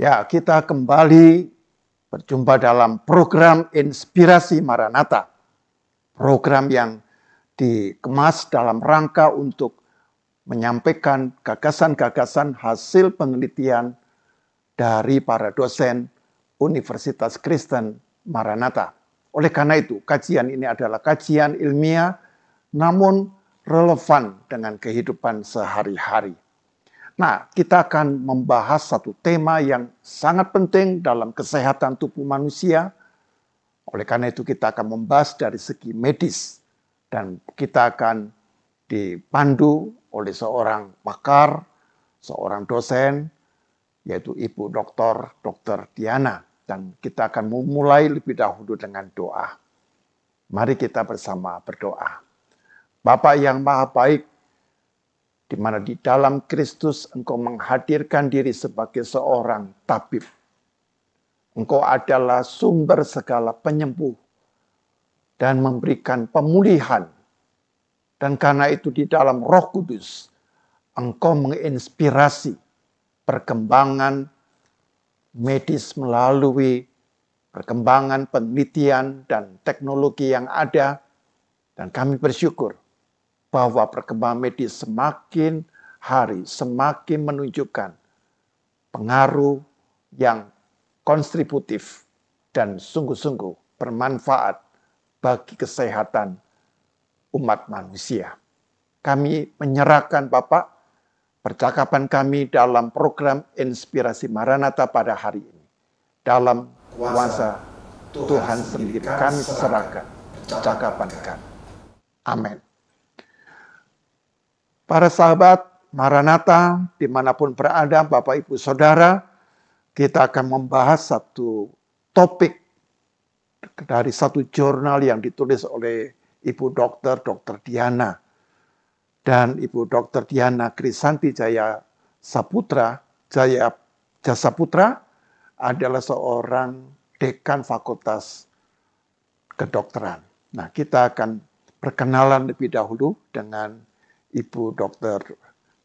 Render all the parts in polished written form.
Ya, kita kembali berjumpa dalam program Inspirasi Maranatha. Program yang dikemas dalam rangka untuk menyampaikan gagasan-gagasan hasil penelitian dari para dosen Universitas Kristen Maranatha. Oleh karena itu, kajian ini adalah kajian ilmiah namun relevan dengan kehidupan sehari-hari. Nah, kita akan membahas satu tema yang sangat penting dalam kesehatan tubuh manusia. Oleh karena itu kita akan membahas dari segi medis. Dan kita akan dipandu oleh seorang pakar, seorang dosen, yaitu Ibu Dr. Diana. Dan kita akan memulai lebih dahulu dengan doa. Mari kita bersama berdoa. Bapa yang maha baik, di mana di dalam Kristus Engkau menghadirkan diri sebagai seorang tabib. Engkau adalah sumber segala penyembuh dan memberikan pemulihan. Dan karena itu di dalam Roh Kudus, Engkau menginspirasi perkembangan medis melalui perkembangan penelitian dan teknologi yang ada. Dan kami bersyukur bahwa perkembangan medis semakin hari semakin menunjukkan pengaruh yang kontributif dan sungguh-sungguh bermanfaat bagi kesehatan umat manusia. Kami menyerahkan Bapak percakapan kami dalam program Inspirasi Maranatha pada hari ini. Dalam kuasa Tuhan sendiri kami serahkan percakapan kami. Amin. Para sahabat Maranatha, dimanapun berada, Bapak, Ibu, Saudara, kita akan membahas satu topik dari satu jurnal yang ditulis oleh Ibu Dr. Diana. Dan Ibu Dr. Diana Krisanti Jaya Saputra adalah seorang dekan Fakultas Kedokteran. Nah, kita akan perkenalan lebih dahulu dengan Ibu Dr.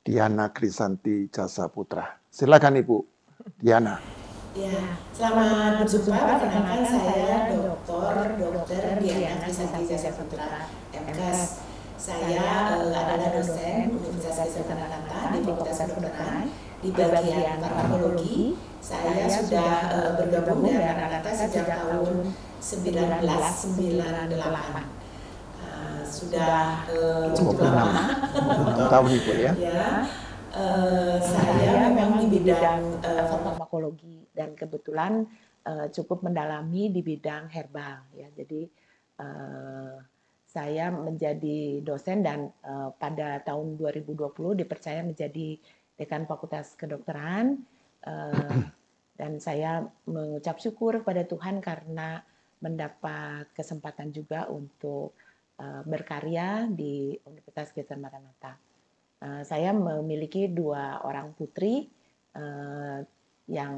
Diana Krisanti Jasa Putra. Silakan Ibu Diana. Ya, selamat berjumpa. Perkenalkan saya Dr. Diana Krisanti Jasa Putra, MKes. Saya adalah dosen Universitas Kristen Maranatha di Fakultas Kedokteran di bagian farmakologi. Saya sudah bergabung dengan Maranatha sejak tahun 1998. Sudah cukup lama. Tahun Ibu ya. Saya memang di bidang farmakologi dan kebetulan cukup mendalami di bidang herbal ya. Jadi saya menjadi dosen dan pada tahun 2020 dipercaya menjadi dekan Fakultas Kedokteran dan saya mengucap syukur kepada Tuhan karena mendapat kesempatan juga untuk berkarya di Universitas Kristen Maranatha. Saya memiliki 2 orang putri, yang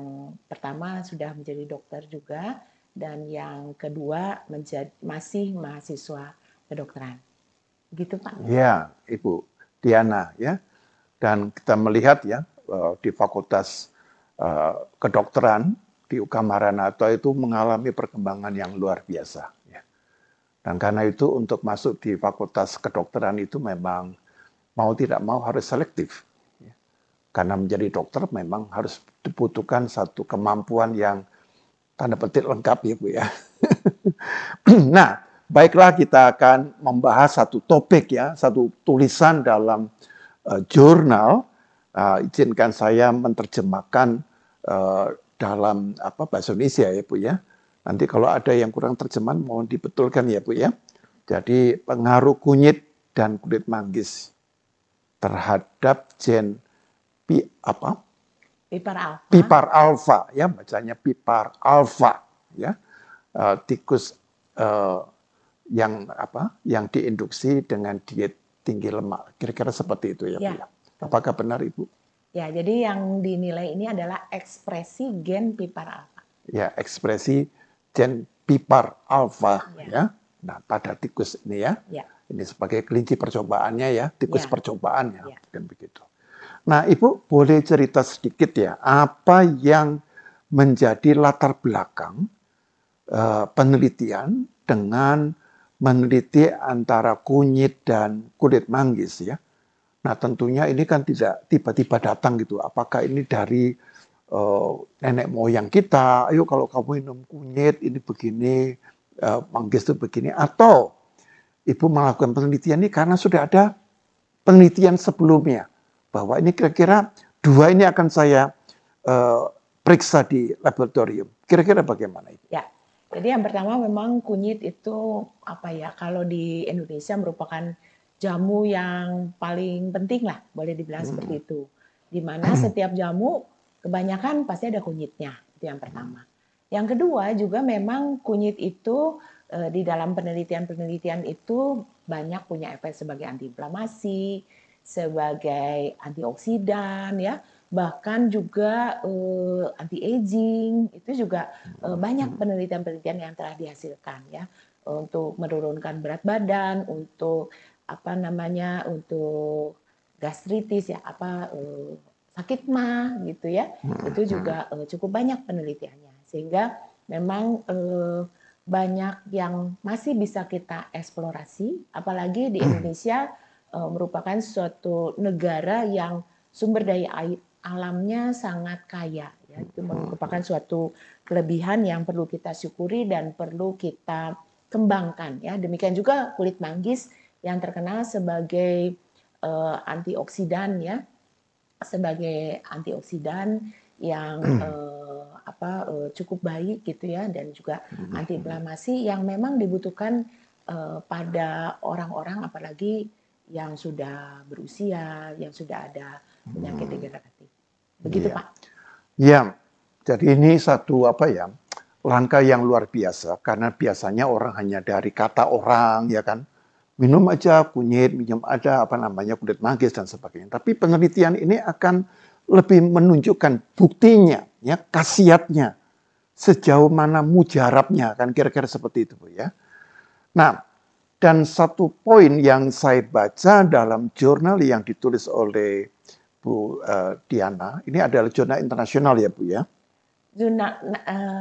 pertama sudah menjadi dokter juga, dan yang kedua masih mahasiswa kedokteran. Gitu Pak. Ya, Ibu Diana ya. Dan kita melihat ya di Fakultas Kedokteran di UK Maranatha itu mengalami perkembangan yang luar biasa. Dan karena itu untuk masuk di Fakultas Kedokteran itu memang mau tidak mau harus selektif. Karena menjadi dokter memang harus dibutuhkan satu kemampuan yang tanda petik lengkap ya Bu ya. Nah, baiklah kita akan membahas satu topik ya, satu tulisan dalam jurnal. Izinkan saya menerjemahkan dalam bahasa Indonesia ya Bu ya. Nanti kalau ada yang kurang terjemahan mohon dibetulkan ya Bu ya. Jadi pengaruh kunyit dan kulit manggis terhadap gen pipar alfa ya, bacanya pipar alfa ya. Tikus yang diinduksi dengan diet tinggi lemak. Kira-kira seperti itu ya, Bu ya. Apakah benar Ibu? Ya, jadi yang dinilai ini adalah ekspresi gen pipar alfa. Ya, ekspresi gen pipar alfa ya. Nah, pada tikus ini ya. Ini sebagai kelinci percobaannya ya, tikus percobaan ya, kan begitu. Nah, Ibu boleh cerita sedikit ya, apa yang menjadi latar belakang penelitian dengan meneliti antara kunyit dan kulit manggis ya. Nah tentunya ini kan tidak tiba-tiba datang gitu. Apakah ini dari nenek moyang kita? Ayo kalau kamu minum kunyit ini begini, manggis itu begini. Atau ibu melakukan penelitian ini karena sudah ada penelitian sebelumnya bahwa ini kira-kira dua ini akan saya periksa di laboratorium. Kira-kira bagaimana Ibu? Ya, jadi yang pertama memang kunyit itu apa ya? Kalau di Indonesia merupakan jamu yang paling penting lah, boleh dibilang seperti itu. Di mana setiap jamu kebanyakan pasti ada kunyitnya, itu yang pertama. Yang kedua juga memang kunyit itu di dalam penelitian-penelitian itu banyak punya efek sebagai antiinflamasi, sebagai antioksidan ya, bahkan juga anti-aging, itu juga banyak penelitian-penelitian yang telah dihasilkan ya, untuk menurunkan berat badan, untuk untuk gastritis ya, sakit mah gitu ya, itu juga cukup banyak penelitiannya, sehingga memang banyak yang masih bisa kita eksplorasi, apalagi di Indonesia merupakan suatu negara yang sumber daya alamnya sangat kaya ya, itu merupakan suatu kelebihan yang perlu kita syukuri dan perlu kita kembangkan ya. Demikian juga kulit manggis yang terkenal sebagai antioksidan ya, sebagai antioksidan yang cukup baik gitu ya, dan juga antiinflamasi yang memang dibutuhkan pada orang-orang apalagi yang sudah berusia, yang sudah ada penyakit degeneratif. Begitu Pak. Ya, jadi ini satu langkah yang luar biasa karena biasanya orang hanya dari kata orang ya kan, minum aja kunyit, minum aja kulit manggis dan sebagainya. Tapi penelitian ini akan lebih menunjukkan buktinya, ya, khasiatnya, sejauh mana mujarabnya, kan kira-kira seperti itu, Bu ya. Nah, dan satu poin yang saya baca dalam jurnal yang ditulis oleh Bu Diana, ini adalah jurnal internasional ya, Bu ya. Jurnal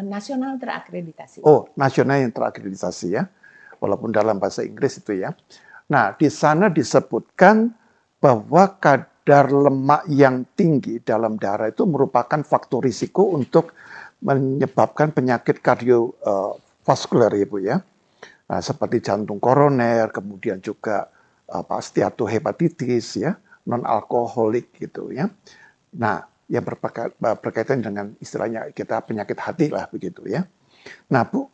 nasional terakreditasi. Oh, nasional yang terakreditasi ya, walaupun dalam bahasa Inggris itu ya. Nah, di sana disebutkan bahwa kadar lemak yang tinggi dalam darah itu merupakan faktor risiko untuk menyebabkan penyakit kardiovaskuler ya Bu ya. Nah, seperti jantung koroner, kemudian juga steatohepatitis ya, non alkoholik gitu ya. Nah, yang berkaitan dengan istilahnya kita penyakit hati lah begitu ya. Nah, Bu,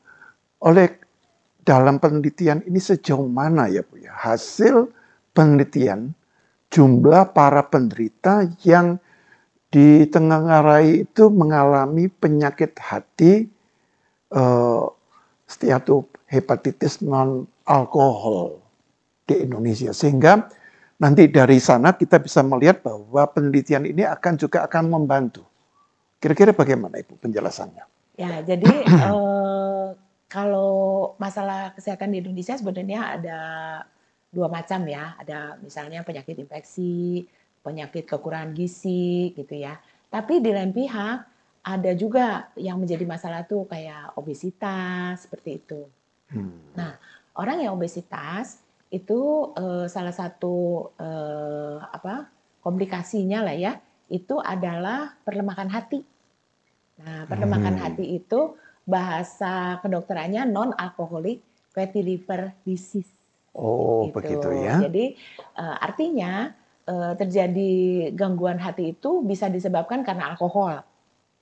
dalam penelitian ini sejauh mana ya Bu ya, hasil penelitian jumlah para penderita yang ditengarai itu mengalami penyakit hati steatohepatitis non alkohol di Indonesia, sehingga nanti dari sana kita bisa melihat bahwa penelitian ini akan membantu. Kira-kira bagaimana Ibu penjelasannya? Ya, jadi kalau masalah kesehatan di Indonesia sebenarnya ada dua macam ya. Ada misalnya penyakit infeksi, penyakit kekurangan gizi gitu ya. Tapi di lain pihak ada juga yang menjadi masalah tuh kayak obesitas seperti itu. Nah, orang yang obesitas itu salah satu komplikasinya lah ya, itu adalah perlemakan hati. Nah, perlemakan hati itu bahasa kedokterannya non-alcoholic fatty liver disease. Oh, gitu. Begitu ya. Jadi artinya terjadi gangguan hati itu bisa disebabkan karena alkohol.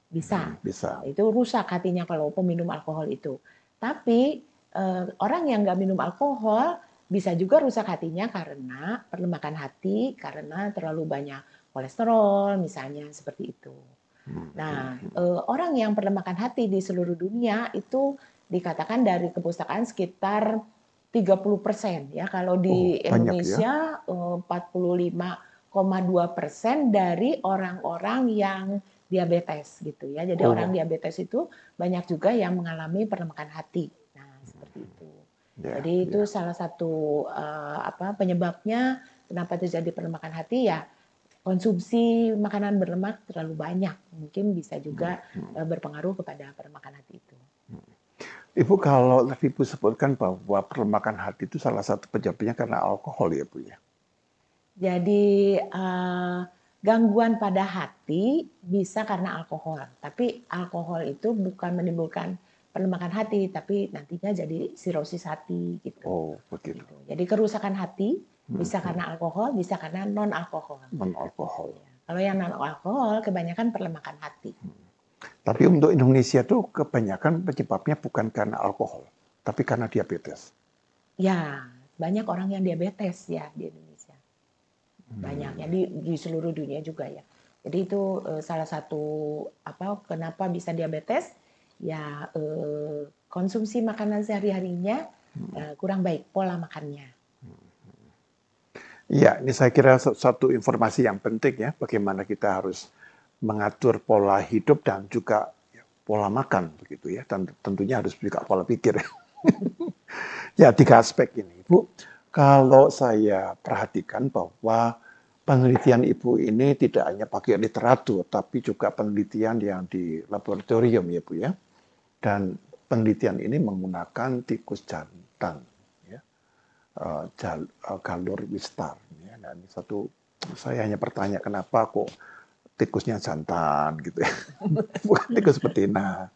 Bisa. Itu rusak hatinya kalau peminum alkohol itu. Tapi orang yang nggak minum alkohol bisa juga rusak hatinya karena perlemakan hati, karena terlalu banyak kolesterol misalnya seperti itu. Nah, orang yang perlemakan hati di seluruh dunia itu dikatakan dari kepustakaan sekitar 30% ya. Kalau di Indonesia ya? 45,2% dari orang-orang yang diabetes gitu ya. Jadi orang diabetes itu banyak juga yang mengalami perlemakan hati. Nah, seperti itu. Jadi itu salah satu penyebabnya kenapa terjadi perlemakan hati ya. konsumsi makanan berlemak terlalu banyak, mungkin bisa juga berpengaruh kepada perlemakan hati itu. Ibu, kalau tadi Ibu sebutkan bahwa perlemakan hati itu salah satu penyebabnya karena alkohol ya Bu ya. Jadi gangguan pada hati bisa karena alkohol, tapi alkohol itu bukan menimbulkan perlemakan hati, tapi nantinya jadi sirosis hati gitu. Oh, begitu. Jadi kerusakan hati bisa karena alkohol, bisa karena non alkohol. Non alkohol. Kalau yang non alkohol kebanyakan perlemakan hati. Tapi untuk Indonesia tuh kebanyakan penyebabnya bukan karena alkohol, tapi karena diabetes. Ya, banyak orang yang diabetes ya di Indonesia. Banyaknya di seluruh dunia juga ya. Jadi itu salah satu kenapa bisa diabetes ya, konsumsi makanan sehari-harinya kurang baik pola makannya. Iya, ini saya kira satu informasi yang penting ya, bagaimana kita harus mengatur pola hidup dan juga pola makan begitu ya, dan tentunya harus juga pola pikir. Ya, 3 aspek ini, Bu. Kalau saya perhatikan bahwa penelitian Ibu ini tidak hanya pakai literatur, tapi juga penelitian yang di laboratorium ya Bu ya. Dan penelitian ini menggunakan tikus jantan, ya, Galur Wistar. Ya. Dan satu, saya hanya bertanya kenapa kok tikusnya jantan gitu ya, bukan tikus betina.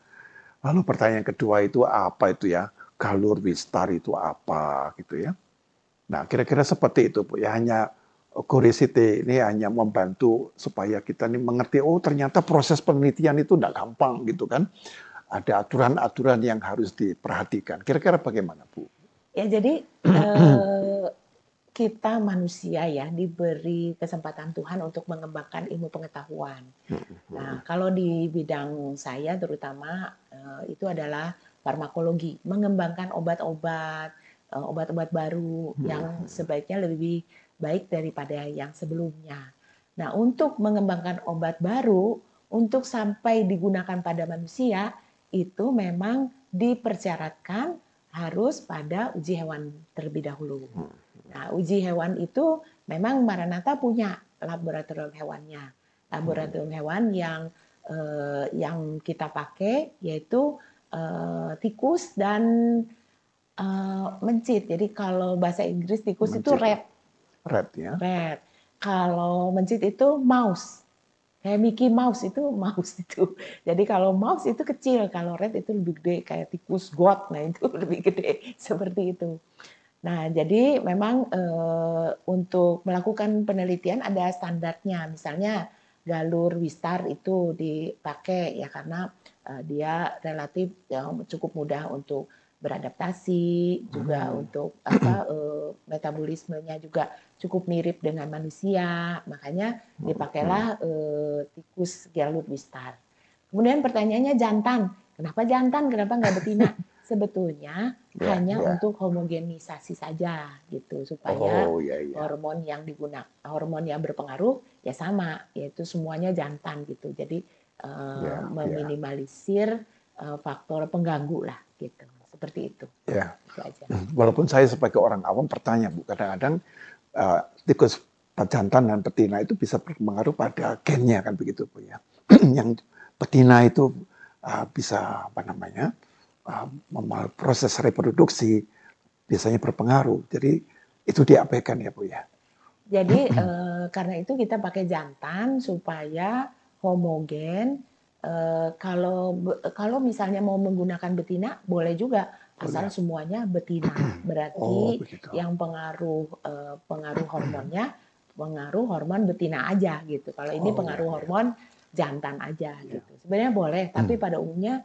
Lalu pertanyaan kedua itu apa itu ya, Galur Wistar itu apa gitu ya. Nah kira-kira seperti itu Bu ya, hanya curiosity ini hanya membantu supaya kita ini mengerti, oh ternyata proses penelitian itu tidak gampang gitu kan. Ada aturan-aturan yang harus diperhatikan. Kira-kira bagaimana Bu? Ya jadi kita manusia ya diberi kesempatan Tuhan untuk mengembangkan ilmu pengetahuan. Nah kalau di bidang saya terutama itu adalah farmakologi, mengembangkan obat-obat baru yang sebaiknya lebih baik daripada yang sebelumnya. Nah untuk mengembangkan obat baru untuk sampai digunakan pada manusia itu memang dipersyaratkan harus pada uji hewan terlebih dahulu. Nah, uji hewan itu memang Maranatha punya laboratorium hewannya. Laboratorium hewan yang kita pakai yaitu tikus dan mencit. Jadi kalau bahasa Inggris tikus Mencit. itu rat. Rat ya. Rat. Kalau mencit itu mouse. Kayak Mickey Mouse itu mouse itu. Jadi kalau mouse itu kecil, kalau rat itu lebih gede kayak tikus got. Nah, itu lebih gede seperti itu. Nah, jadi memang untuk melakukan penelitian ada standarnya. Misalnya Galur Wistar itu dipakai ya karena dia relatif cukup mudah untuk beradaptasi, juga untuk metabolismenya juga cukup mirip dengan manusia. Makanya dipakailah tikus Galur Wistar. Kemudian pertanyaannya jantan. Kenapa jantan? Kenapa nggak betina? Sebetulnya hanya untuk homogenisasi saja gitu supaya hormon yang digunakan, hormon yang berpengaruh ya sama, yaitu semuanya jantan gitu. Jadi meminimalisir faktor pengganggu lah gitu. Seperti itu. Ya. Itu aja. Walaupun saya sebagai orang awam bertanya Bu, kadang-kadang tikus jantan dan betina itu bisa berpengaruh pada gennya kan begitu Bu ya. Yang betina itu bisa proses reproduksi biasanya berpengaruh. Jadi itu diabaikan ya Bu ya. Jadi karena itu kita pakai jantan supaya homogen. Kalau misalnya mau menggunakan betina boleh juga asal semuanya betina. Berarti yang pengaruh hormonnya pengaruh hormon betina aja gitu. Kalau ini pengaruh hormon jantan aja gitu. Sebenarnya boleh, tapi pada umumnya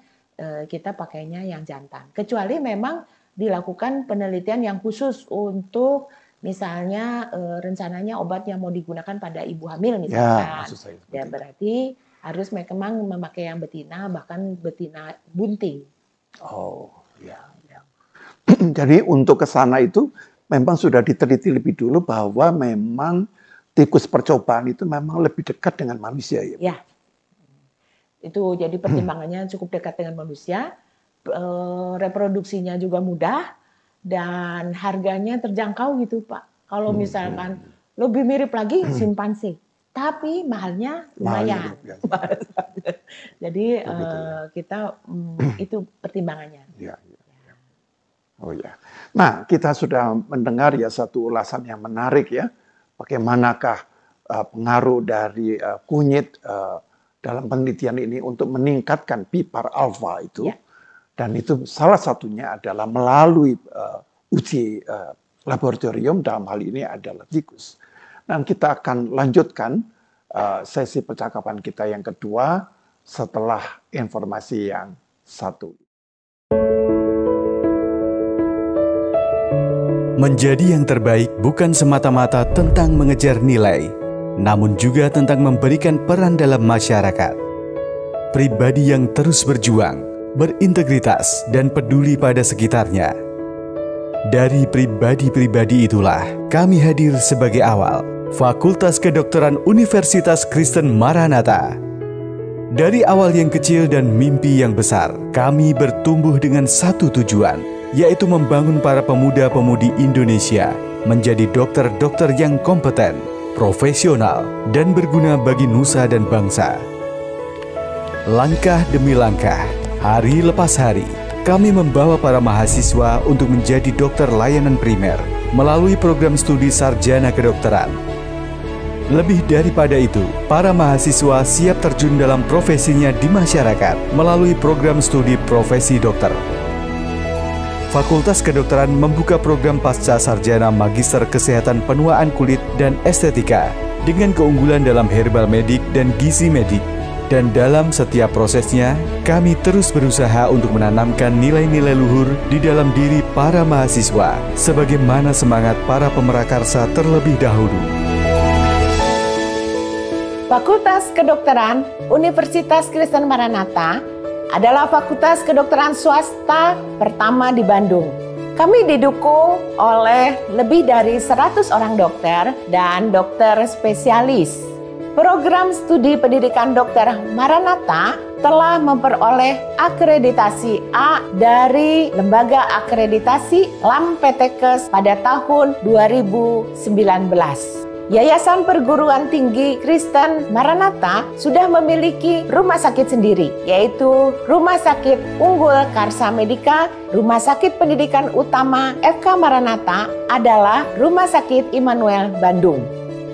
kita pakainya yang jantan. Kecuali memang dilakukan penelitian yang khusus untuk misalnya rencananya obat yang mau digunakan pada ibu hamil misalkan. Ya berarti harus memang memakai yang betina, bahkan betina bunting. Oh, ya. Jadi untuk ke sana itu memang sudah diteliti lebih dulu bahwa memang tikus percobaan itu memang lebih dekat dengan manusia ya. Ya. Itu jadi pertimbangannya cukup dekat dengan manusia, reproduksinya juga mudah dan harganya terjangkau gitu Pak. Kalau misalkan lebih mirip lagi simpanse. tapi mahalnya Mahalnya lumayan. luar biasa. Jadi Begitu ya. kita itu pertimbangannya. Ya, ya, ya. Oh ya. Nah, kita sudah mendengar ya satu ulasan yang menarik ya. Bagaimanakah pengaruh dari kunyit dalam penelitian ini untuk meningkatkan pipar alfa itu. Ya. Dan itu salah satunya adalah melalui uji laboratorium, dalam hal ini adalah tikus. Dan kita akan lanjutkan sesi percakapan kita yang kedua setelah informasi yang satu. Menjadi yang terbaik bukan semata-mata tentang mengejar nilai, namun juga tentang memberikan peran dalam masyarakat. Pribadi yang terus berjuang, berintegritas, dan peduli pada sekitarnya. Dari pribadi-pribadi itulah kami hadir sebagai awal Fakultas Kedokteran Universitas Kristen Maranatha. Dari awal yang kecil dan mimpi yang besar, kami bertumbuh dengan satu tujuan, yaitu membangun para pemuda-pemudi Indonesia menjadi dokter-dokter yang kompeten, profesional, dan berguna bagi nusa dan bangsa. Langkah demi langkah, hari lepas hari, kami membawa para mahasiswa untuk menjadi dokter layanan primer melalui program studi sarjana kedokteran. Lebih daripada itu, para mahasiswa siap terjun dalam profesinya di masyarakat melalui program studi profesi dokter. Fakultas Kedokteran membuka program pasca sarjana Magister Kesehatan Penuaan Kulit dan Estetika dengan keunggulan dalam herbal medik dan gizi medik. Dan dalam setiap prosesnya, kami terus berusaha untuk menanamkan nilai-nilai luhur di dalam diri para mahasiswa, sebagaimana semangat para pemerakarsa terlebih dahulu. Fakultas Kedokteran Universitas Kristen Maranatha adalah fakultas kedokteran swasta pertama di Bandung. Kami didukung oleh lebih dari 100 orang dokter dan dokter spesialis. Program studi pendidikan dokter Maranatha telah memperoleh akreditasi A dari Lembaga Akreditasi LAMPTKES pada tahun 2019. Yayasan Perguruan Tinggi Kristen Maranatha sudah memiliki rumah sakit sendiri, yaitu Rumah Sakit Unggul Karsa Medika. Rumah Sakit Pendidikan Utama FK Maranatha adalah Rumah Sakit Immanuel Bandung.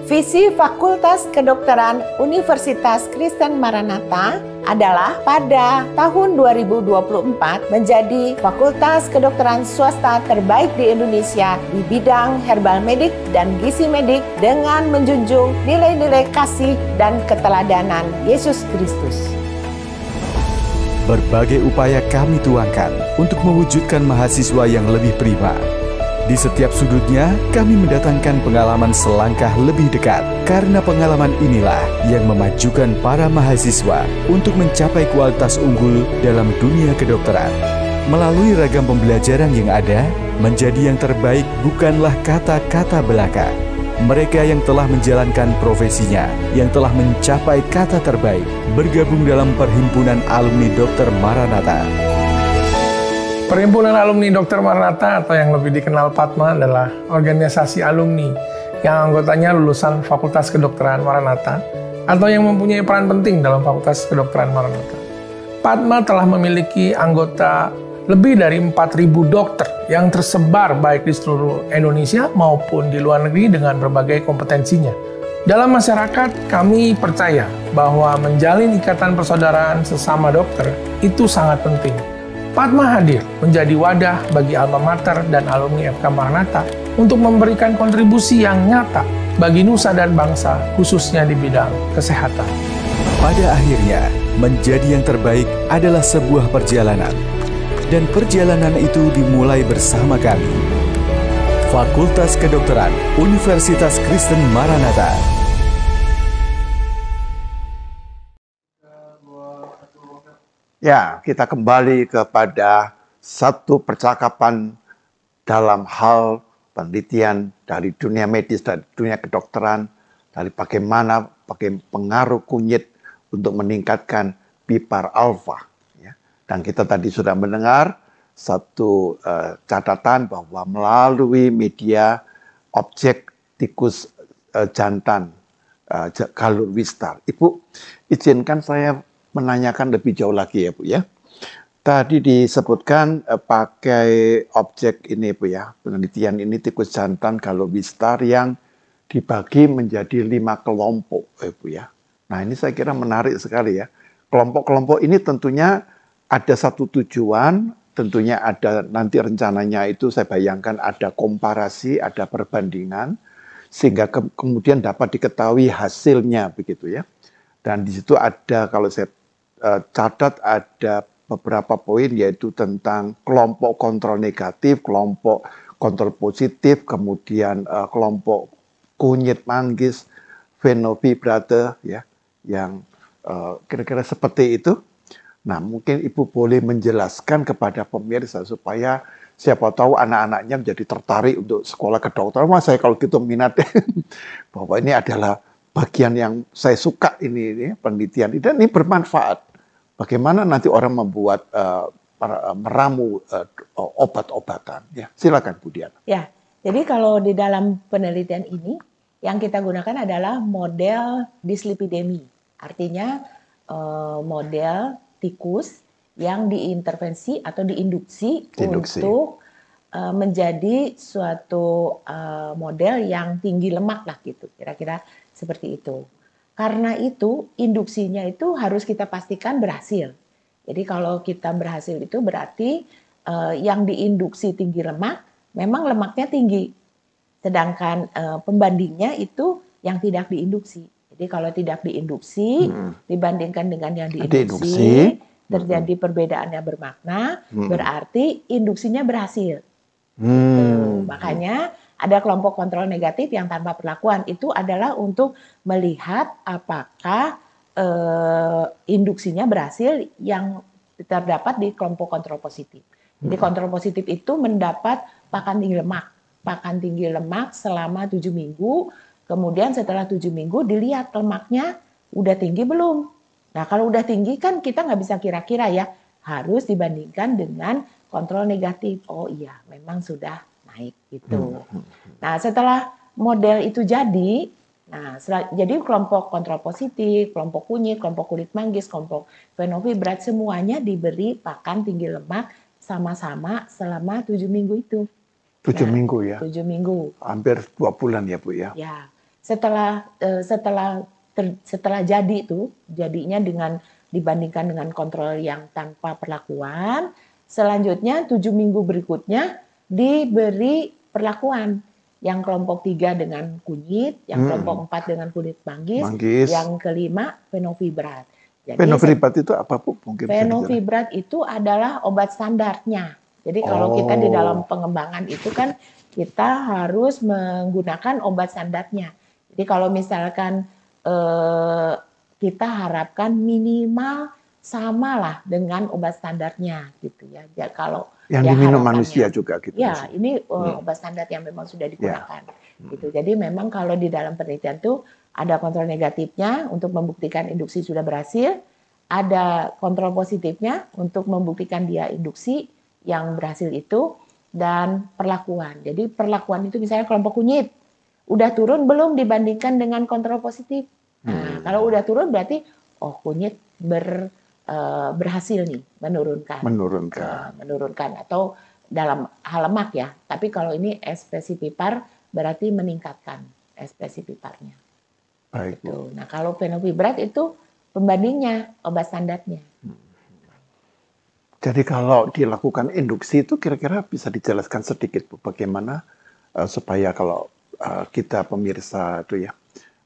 Visi Fakultas Kedokteran Universitas Kristen Maranatha adalah pada tahun 2024 menjadi Fakultas Kedokteran swasta terbaik di Indonesia di bidang herbal medik dan gizi medik dengan menjunjung nilai-nilai kasih dan keteladanan Yesus Kristus. Berbagai upaya kami tuangkan untuk mewujudkan mahasiswa yang lebih prima. Di setiap sudutnya, kami mendatangkan pengalaman selangkah lebih dekat, karena pengalaman inilah yang memajukan para mahasiswa untuk mencapai kualitas unggul dalam dunia kedokteran. Melalui ragam pembelajaran yang ada, menjadi yang terbaik bukanlah kata-kata belaka. Mereka yang telah menjalankan profesinya, yang telah mencapai kata terbaik, bergabung dalam Perhimpunan Alumni Dokter Maranatha. Perhimpunan Alumni Dokter Maranatha atau yang lebih dikenal PADMA adalah organisasi alumni yang anggotanya lulusan Fakultas Kedokteran Maranatha atau yang mempunyai peran penting dalam Fakultas Kedokteran Maranatha. PADMA telah memiliki anggota lebih dari 4.000 dokter yang tersebar baik di seluruh Indonesia maupun di luar negeri dengan berbagai kompetensinya. Dalam masyarakat, kami percaya bahwa menjalin ikatan persaudaraan sesama dokter itu sangat penting. PADMA hadir menjadi wadah bagi alma mater dan alumni FK Maranatha untuk memberikan kontribusi yang nyata bagi nusa dan bangsa, khususnya di bidang kesehatan. Pada akhirnya, menjadi yang terbaik adalah sebuah perjalanan. Dan perjalanan itu dimulai bersama kami. Fakultas Kedokteran Universitas Kristen Maranatha. Ya, kita kembali kepada satu percakapan dalam hal penelitian dari dunia medis, dari dunia kedokteran, dari bagaimana pengaruh kunyit untuk meningkatkan pipar alfa. Ya. Dan kita tadi sudah mendengar satu catatan bahwa melalui media objek tikus jantan Kaloristar. Ibu, izinkan saya menanyakan lebih jauh lagi ya Bu ya. Tadi disebutkan pakai objek ini Bu ya, penelitian ini tikus jantan Kaloristar yang dibagi menjadi 5 kelompok Bu ya. Nah ini saya kira menarik sekali ya. Kelompok-kelompok ini tentunya ada satu tujuan, tentunya ada nanti rencananya itu saya bayangkan ada komparasi, ada perbandingan, sehingga kemudian dapat diketahui hasilnya begitu ya. Dan di situ ada kalau saya catat ada beberapa poin yaitu tentang kelompok kontrol negatif, kelompok kontrol positif, kemudian kelompok kunyit manggis, fenofibrata ya, yang kira-kira seperti itu. Nah, mungkin Ibu boleh menjelaskan kepada pemirsa supaya siapa tahu anak-anaknya menjadi tertarik untuk sekolah kedokteran. Wah, saya kalau gitu minat bahwa ini adalah bagian yang saya suka ini penelitian dan ini bermanfaat. Bagaimana nanti orang membuat meramu obat-obatan? Ya, silakan Bu Diana. Ya, jadi kalau di dalam penelitian ini yang kita gunakan adalah model dislipidemi, artinya model tikus yang diintervensi atau diinduksi untuk menjadi suatu model yang tinggi lemak lah gitu, kira-kira seperti itu. Karena itu induksinya itu harus kita pastikan berhasil. Jadi kalau kita berhasil itu berarti yang diinduksi tinggi lemak, memang lemaknya tinggi. Sedangkan pembandingnya itu yang tidak diinduksi. Jadi kalau tidak diinduksi dibandingkan dengan yang diinduksi terjadi perbedaan yang bermakna, berarti induksinya berhasil. Gitu. Makanya ada kelompok kontrol negatif yang tanpa perlakuan itu adalah untuk melihat apakah induksinya berhasil yang terdapat di kelompok kontrol positif. Jadi kontrol positif itu mendapat pakan tinggi lemak selama 7 minggu. Kemudian setelah 7 minggu dilihat lemaknya udah tinggi belum. Nah kalau udah tinggi kan kita nggak bisa kira-kira ya, harus dibandingkan dengan kontrol negatif. Oh iya memang sudah naik gitu. Nah setelah model itu jadi, jadi kelompok kontrol positif, kelompok kunyit, kelompok kulit manggis, kelompok fenofibrat semuanya diberi pakan tinggi lemak sama-sama selama 7 minggu itu. 7 minggu ya? 7 minggu. Hampir 2 bulan ya Bu ya? Ya. Setelah jadi itu, jadinya dengan dibandingkan dengan kontrol yang tanpa perlakuan, selanjutnya 7 minggu berikutnya diberi perlakuan. Yang kelompok 3 dengan kunyit, yang kelompok 4 dengan kulit manggis, yang kelima fenofibrat. Jadi, fenofibrat itu apa Bu? Mungkin fenofibrat itu adalah obat standarnya. Jadi kalau kita di dalam pengembangan itu kan kita harus menggunakan obat standarnya. Jadi kalau misalkan kita harapkan minimal samalah dengan obat standarnya gitu ya. Kalau yang diminum manusia juga gitu. Ya, ini obat standar yang memang sudah digunakan. Gitu. Jadi memang kalau di dalam penelitian itu ada kontrol negatifnya untuk membuktikan induksi sudah berhasil, ada kontrol positifnya untuk membuktikan dia induksi yang berhasil itu, dan perlakuan. Jadi perlakuan itu misalnya kelompok kunyit udah turun belum dibandingkan dengan kontrol positif. Nah, kalau udah turun berarti kunyit berhasil nih menurunkan atau dalam hal lemak ya. Tapi kalau ini spesifipar berarti meningkatkan spesifiparnya. Baik. Gitu. Nah, kalau fenofibrat itu pembandingnya obat standarnya. Jadi kalau dilakukan induksi itu kira-kira bisa dijelaskan sedikit Bu, bagaimana supaya kalau kita pemirsa itu ya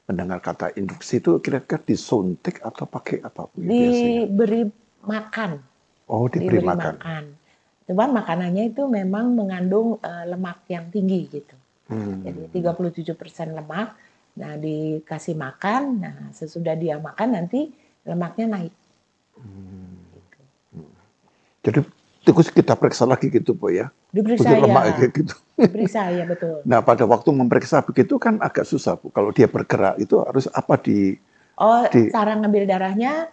mendengar kata induksi itu kira-kira disuntik atau pakai apa Bu? Diberi makan. Oh, diberi makan. Cuman makanannya itu memang mengandung lemak yang tinggi gitu. Jadi 37% lemak. Nah, dikasih makan, nah sesudah dia makan nanti lemaknya naik. Jadi tikus kita periksa lagi gitu Bu ya? Diperiksa gitu. Diperiksa ya betul. Nah pada waktu memeriksa begitu kan agak susah Bu. Kalau dia bergerak itu harus apa cara ngambil darahnya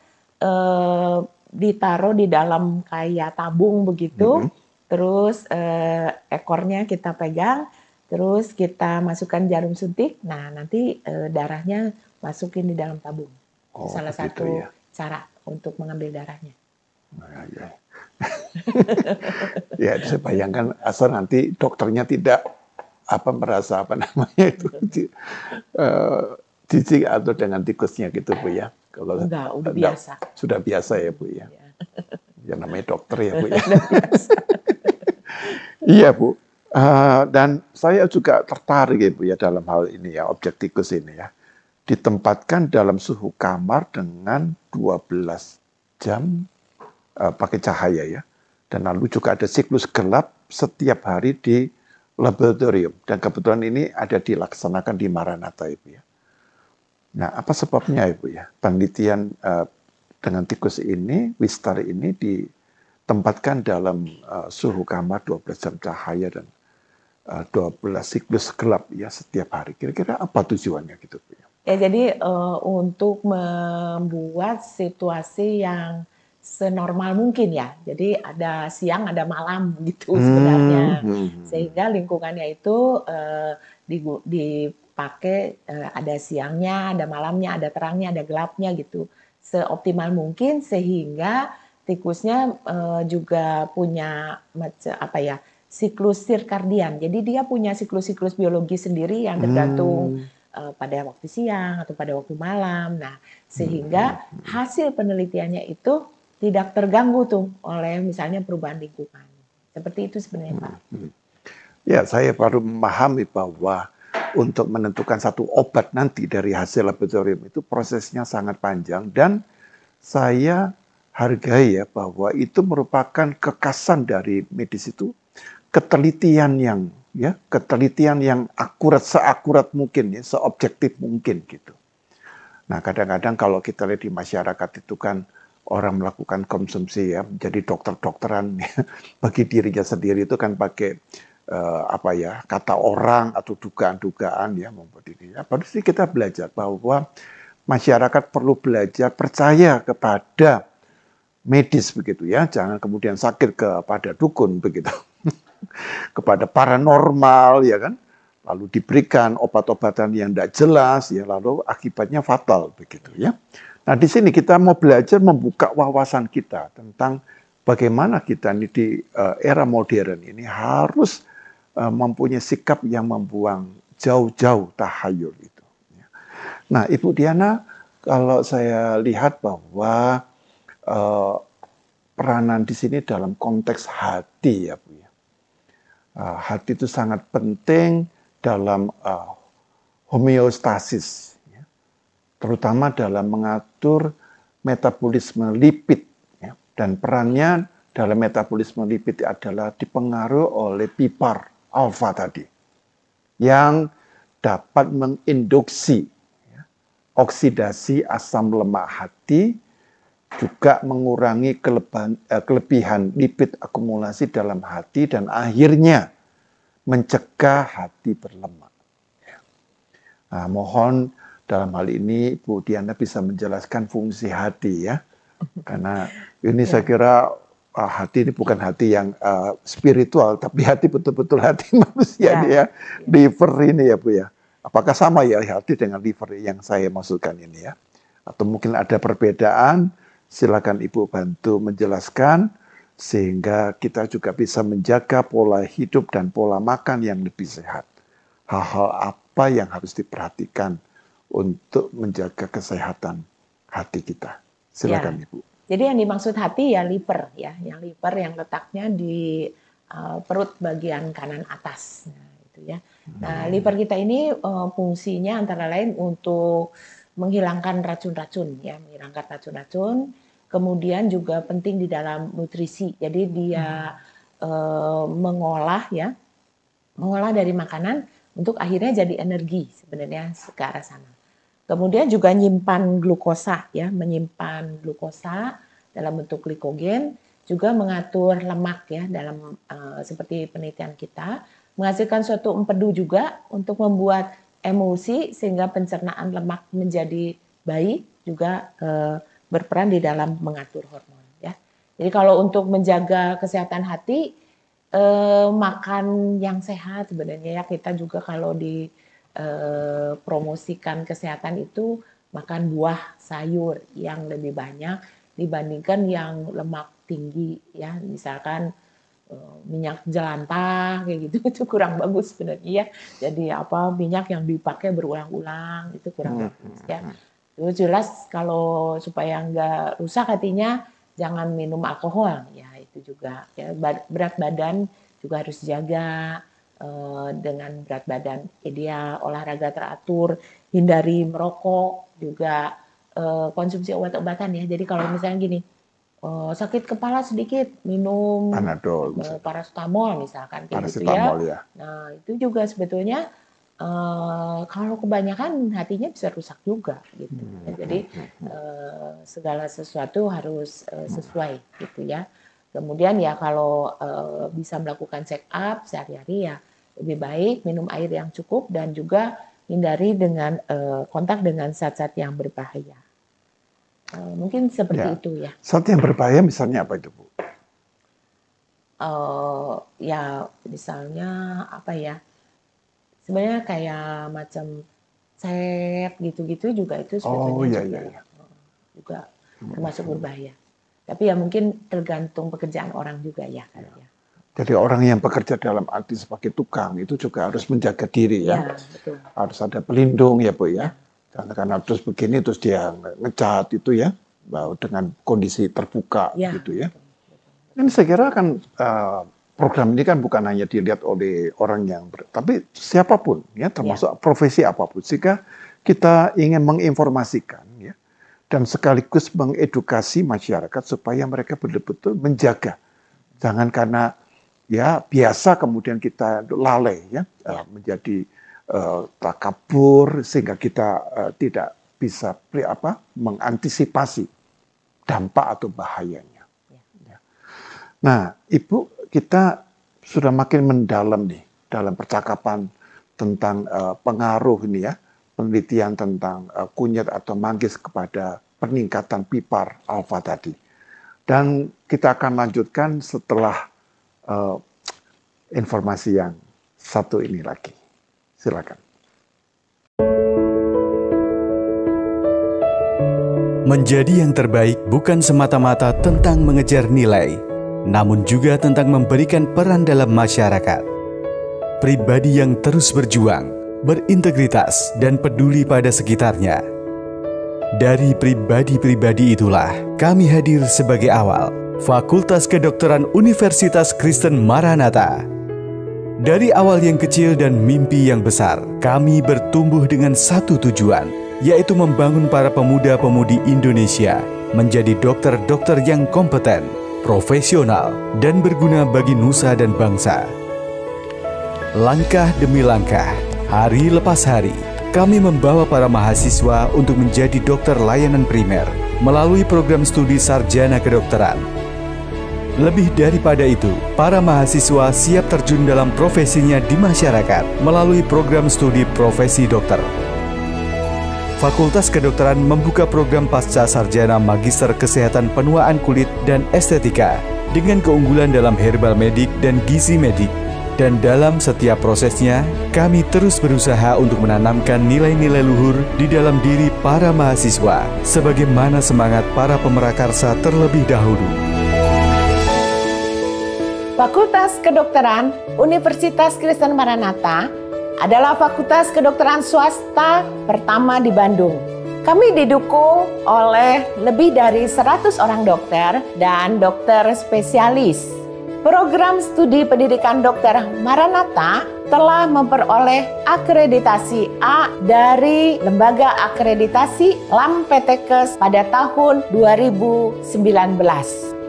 ditaruh di dalam kayak tabung begitu. Terus ekornya kita pegang. Terus kita masukkan jarum suntik. Nah nanti darahnya masukin di dalam tabung. Oh, Salah begitu satu ya. cara untuk mengambil darahnya. Ya. Ya, saya bayangkan asal nanti dokternya tidak merasa itu jijik atau dengan tikusnya gitu Bu ya. Kalau Enggak, udah biasa. Sudah biasa ya Bu ya. Ya namanya dokter ya Bu ya. Iya Bu. Dan saya juga tertarik ya Bu ya dalam hal ini ya, objek tikus ini ya. Ditempatkan dalam suhu kamar dengan 12 jam pakai cahaya ya. Dan lalu juga ada siklus gelap setiap hari di laboratorium. Dan kebetulan ini ada dilaksanakan di Maranatha Ibu ya. Nah, apa sebabnya Ibu ya? Penelitian dengan tikus ini, Wistar ini ditempatkan dalam suhu kamar 12 jam cahaya dan 12 siklus gelap ya setiap hari. Kira-kira apa tujuannya gitu Bu ya? Ya, jadi untuk membuat situasi yang senormal mungkin ya. Jadi ada siang, ada malam gitu sebenarnya. Sehingga lingkungannya itu dipakai ada siangnya, ada malamnya, ada terangnya, ada gelapnya gitu. Seoptimal mungkin sehingga tikusnya juga punya siklus sirkadian. Jadi dia punya siklus-siklus biologi sendiri yang tergantung pada waktu siang atau pada waktu malam. Nah, sehingga hasil penelitiannya itu tidak terganggu tuh oleh misalnya perubahan lingkungan. Seperti itu sebenarnya Pak. Ya, saya baru memahami bahwa untuk menentukan satu obat nanti dari hasil laboratorium itu prosesnya sangat panjang dan saya hargai ya bahwa itu merupakan kekasan dari medis itu, ketelitian yang akurat, seakurat mungkin ya, seobjektif mungkin gitu. Nah, kadang-kadang kalau kita lihat di masyarakat itu kan orang melakukan konsumsi ya, jadi dokter-dokteran bagi dirinya sendiri itu kan pakai kata orang atau dugaan-dugaan ya membuat ini. Padahal kita belajar bahwa masyarakat perlu belajar percaya kepada medis begitu ya, jangan kemudian sakit kepada dukun begitu, kepada paranormal ya kan, lalu diberikan obat-obatan yang tidak jelas ya, lalu akibatnya fatal begitu ya. Nah, di sini kita mau belajar membuka wawasan kita tentang bagaimana kita ini di era modern ini harus mempunyai sikap yang membuang jauh-jauh tahayul itu. Nah, Ibu Diana, kalau saya lihat bahwa peranan di sini dalam konteks hati ya Bu ya. Hati itu sangat penting dalam homeostasis. Terutama dalam mengatur metabolisme lipid. Ya. Dan perannya dalam metabolisme lipid adalah dipengaruhi oleh pipar alfa tadi. Yang dapat menginduksi oksidasi asam lemak hati, juga mengurangi kelebihan lipid akumulasi dalam hati, dan akhirnya mencegah hati berlemak. Nah, mohon dalam hal ini Bu Diana bisa menjelaskan fungsi hati ya, karena ini saya kira hati ini bukan hati yang spiritual, tapi hati betul-betul hati manusia ya. Liver ini ya Bu ya. Apakah sama ya hati dengan liver yang saya maksudkan ini ya? Atau mungkin ada perbedaan? Silakan Ibu bantu menjelaskan sehingga kita juga bisa menjaga pola hidup dan pola makan yang lebih sehat. Hal-hal apa yang harus diperhatikan untuk menjaga kesehatan hati kita? Silakan Ibu. Jadi yang dimaksud hati ya liver ya, yang liver yang letaknya di perut bagian kanan atas. Nah, itu ya. Nah, liver kita ini fungsinya antara lain untuk menghilangkan racun-racun ya, menghilangkan racun-racun. Kemudian juga penting di dalam nutrisi. Jadi dia mengolah dari makanan untuk akhirnya jadi energi sebenarnya ke arah sana. Kemudian juga menyimpan glukosa ya, menyimpan glukosa dalam bentuk glikogen, juga mengatur lemak ya dalam seperti penelitian kita, menghasilkan suatu empedu juga untuk membuat emulsi sehingga pencernaan lemak menjadi baik, juga berperan di dalam mengatur hormon ya. Jadi kalau untuk menjaga kesehatan hati, makan yang sehat sebenarnya ya, kita juga kalau di promosikan kesehatan itu makan buah sayur yang lebih banyak dibandingkan yang lemak tinggi ya, misalkan minyak jelantah kayak gitu itu kurang bagus sebenarnya ya. Jadi minyak yang dipakai berulang-ulang itu kurang bagus ya. Itu jelas kalau supaya nggak rusak hatinya jangan minum alkohol ya, itu juga ya. Berat badan juga harus dijaga dengan berat badan ideal, olahraga teratur, hindari merokok, juga konsumsi obat-obatan ya. Jadi kalau misalnya gini, sakit kepala sedikit minum Panadol, paracetamol misalkan kayak gitu ya. Nah itu juga sebetulnya kalau kebanyakan hatinya bisa rusak juga gitu. Jadi segala sesuatu harus sesuai gitu ya. Kemudian ya kalau bisa melakukan check up sehari-hari ya lebih baik minum air yang cukup dan juga hindari dengan kontak dengan zat-zat yang berbahaya. Mungkin seperti itu ya. Zat yang berbahaya misalnya apa itu, Bu? Ya misalnya apa ya? Sebenarnya kayak macam sep gitu-gitu juga itu sebetulnya juga termasuk berbahaya. Tapi ya mungkin tergantung pekerjaan orang juga ya. Jadi orang yang bekerja dalam arti sebagai tukang itu juga harus menjaga diri ya. Betul. Harus ada pelindung ya Bu ya. Karena terus begini terus dia ngecat itu ya, dengan kondisi terbuka gitu ya. Dan saya kira kan program ini kan bukan hanya dilihat oleh orang yang tapi siapapun ya, termasuk profesi apapun. Jika kita ingin menginformasikan ya dan sekaligus mengedukasi masyarakat supaya mereka betul-betul menjaga. Jangan karena ya biasa kemudian kita lalai ya, menjadi takabur sehingga kita tidak bisa mengantisipasi dampak atau bahayanya. Nah, Ibu, kita sudah makin mendalam nih dalam percakapan tentang pengaruh ini ya, penelitian tentang kunyit atau manggis kepada peningkatan pipar alfa tadi. Dan kita akan lanjutkan setelah informasi yang satu ini lagi. Silakan. Menjadi yang terbaik bukan semata-mata tentang mengejar nilai, namun juga tentang memberikan peran dalam masyarakat. Pribadi yang terus berjuang, berintegritas, dan peduli pada sekitarnya. Dari pribadi-pribadi itulah kami hadir sebagai awal, Fakultas Kedokteran Universitas Kristen Maranatha. Dari awal yang kecil dan mimpi yang besar, kami bertumbuh dengan satu tujuan, yaitu membangun para pemuda-pemudi Indonesia menjadi dokter-dokter yang kompeten, profesional, dan berguna bagi nusa dan bangsa. Langkah demi langkah, hari lepas hari, kami membawa para mahasiswa untuk menjadi dokter layanan primer melalui program studi sarjana kedokteran. Lebih daripada itu, para mahasiswa siap terjun dalam profesinya di masyarakat melalui program studi profesi dokter. Fakultas Kedokteran membuka program pasca sarjana Magister Kesehatan Penuaan Kulit dan Estetika dengan keunggulan dalam herbal medik dan gizi medik. Dan dalam setiap prosesnya, kami terus berusaha untuk menanamkan nilai-nilai luhur di dalam diri para mahasiswa, sebagaimana semangat para pemerakarsa terlebih dahulu. Fakultas Kedokteran Universitas Kristen Maranatha adalah fakultas kedokteran swasta pertama di Bandung. Kami didukung oleh lebih dari 100 orang dokter dan dokter spesialis. Program studi pendidikan dokter Maranatha telah memperoleh akreditasi A dari Lembaga Akreditasi LAMPTKES pada tahun 2019.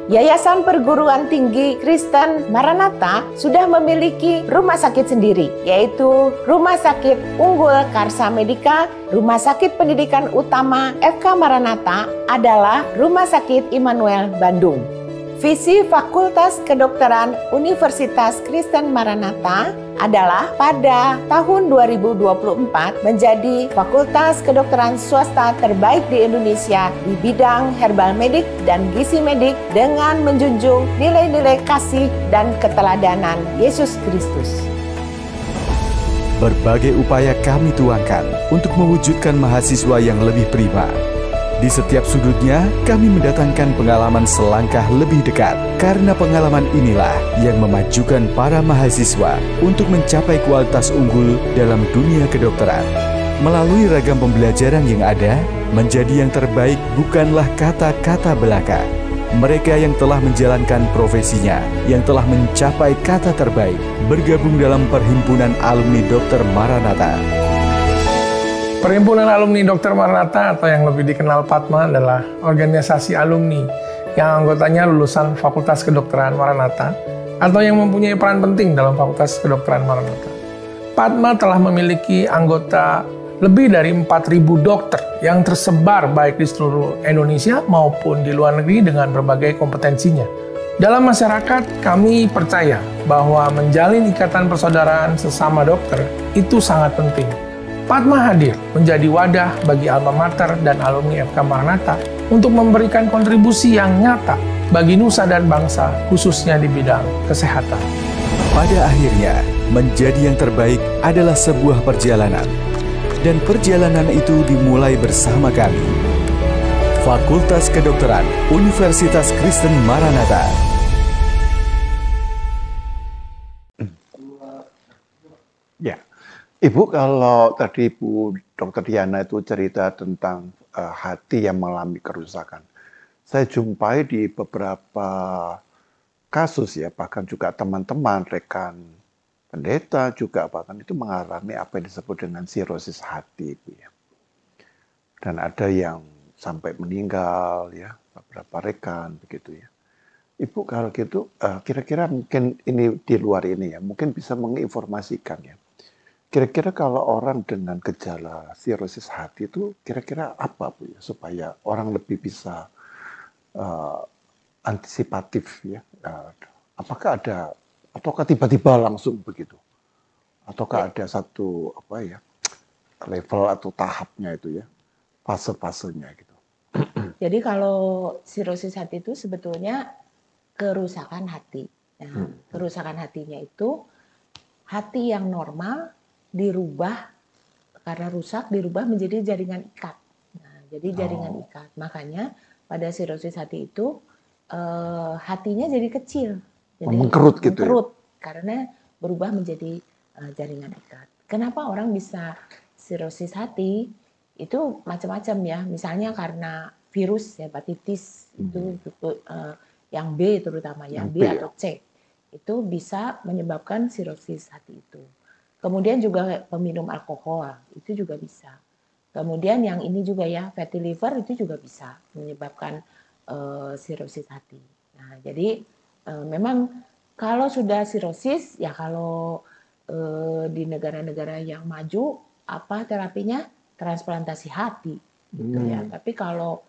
Yayasan Perguruan Tinggi Kristen Maranatha sudah memiliki rumah sakit sendiri, yaitu Rumah Sakit Unggul Karsa Medika. Rumah Sakit Pendidikan Utama FK Maranatha adalah Rumah Sakit Immanuel Bandung. Visi Fakultas Kedokteran Universitas Kristen Maranatha adalah pada tahun 2024 menjadi Fakultas Kedokteran Swasta terbaik di Indonesia di bidang herbal medik dan gizi medik dengan menjunjung nilai-nilai kasih dan keteladanan Yesus Kristus. berbagai upaya kami tuangkan untuk mewujudkan mahasiswa yang lebih prima. Di setiap sudutnya, kami mendatangkan pengalaman selangkah lebih dekat, karena pengalaman inilah yang memajukan para mahasiswa untuk mencapai kualitas unggul dalam dunia kedokteran. Melalui ragam pembelajaran yang ada, menjadi yang terbaik bukanlah kata-kata belaka. Mereka yang telah menjalankan profesinya, yang telah mencapai kata terbaik, bergabung dalam Perhimpunan Alumni Dokter Maranatha. Perhimpunan Alumni Dokter Maranatha atau yang lebih dikenal PADMA adalah organisasi alumni yang anggotanya lulusan Fakultas Kedokteran Maranatha atau yang mempunyai peran penting dalam Fakultas Kedokteran Maranatha. PADMA telah memiliki anggota lebih dari 4.000 dokter yang tersebar baik di seluruh Indonesia maupun di luar negeri dengan berbagai kompetensinya. Dalam masyarakat, kami percaya bahwa menjalin ikatan persaudaraan sesama dokter itu sangat penting. PADMA hadir menjadi wadah bagi alma mater dan alumni FK Maranatha untuk memberikan kontribusi yang nyata bagi nusa dan bangsa, khususnya di bidang kesehatan. Pada akhirnya, menjadi yang terbaik adalah sebuah perjalanan. Dan perjalanan itu dimulai bersama kami. Fakultas Kedokteran Universitas Kristen Maranatha. Ya, Ibu, kalau tadi Bu Dr. Diana itu cerita tentang hati yang mengalami kerusakan, saya jumpai di beberapa kasus ya, bahkan juga teman-teman, rekan pendeta juga bahkan itu mengalami apa yang disebut dengan sirosis hati, Ibu ya. Dan ada yang sampai meninggal ya, beberapa rekan begitu ya. Ibu kalau gitu kira-kira mungkin ini di luar ini ya, mungkin bisa menginformasikan ya. Kira-kira kalau orang dengan gejala sirosis hati itu kira-kira apa Bu ya, supaya orang lebih bisa antisipatif ya. Apakah ada ataukah tiba-tiba langsung begitu? Ataukah ada satu level atau tahapnya itu ya, fase-fasenya gitu? Jadi kalau sirosis hati itu sebetulnya kerusakan hati. Nah, kerusakan hatinya itu hati yang normal dirubah karena rusak dirubah menjadi jaringan ikat. Nah, jadi jaringan ikat. Makanya pada sirosis hati itu hatinya jadi kecil. Jadi mengkerut gitu mengkerut, ya? Karena berubah menjadi jaringan ikat. Kenapa orang bisa sirosis hati? Itu macam-macam ya. Misalnya karena virus hepatitis itu yang B terutama yang B atau C itu bisa menyebabkan sirosis hati itu. Kemudian juga peminum alkohol itu juga bisa. Kemudian yang ini juga ya fatty liver itu juga bisa menyebabkan sirosis hati. Nah, jadi memang kalau sudah sirosis ya kalau di negara-negara yang maju apa terapinya transplantasi hati gitu ya. Tapi kalau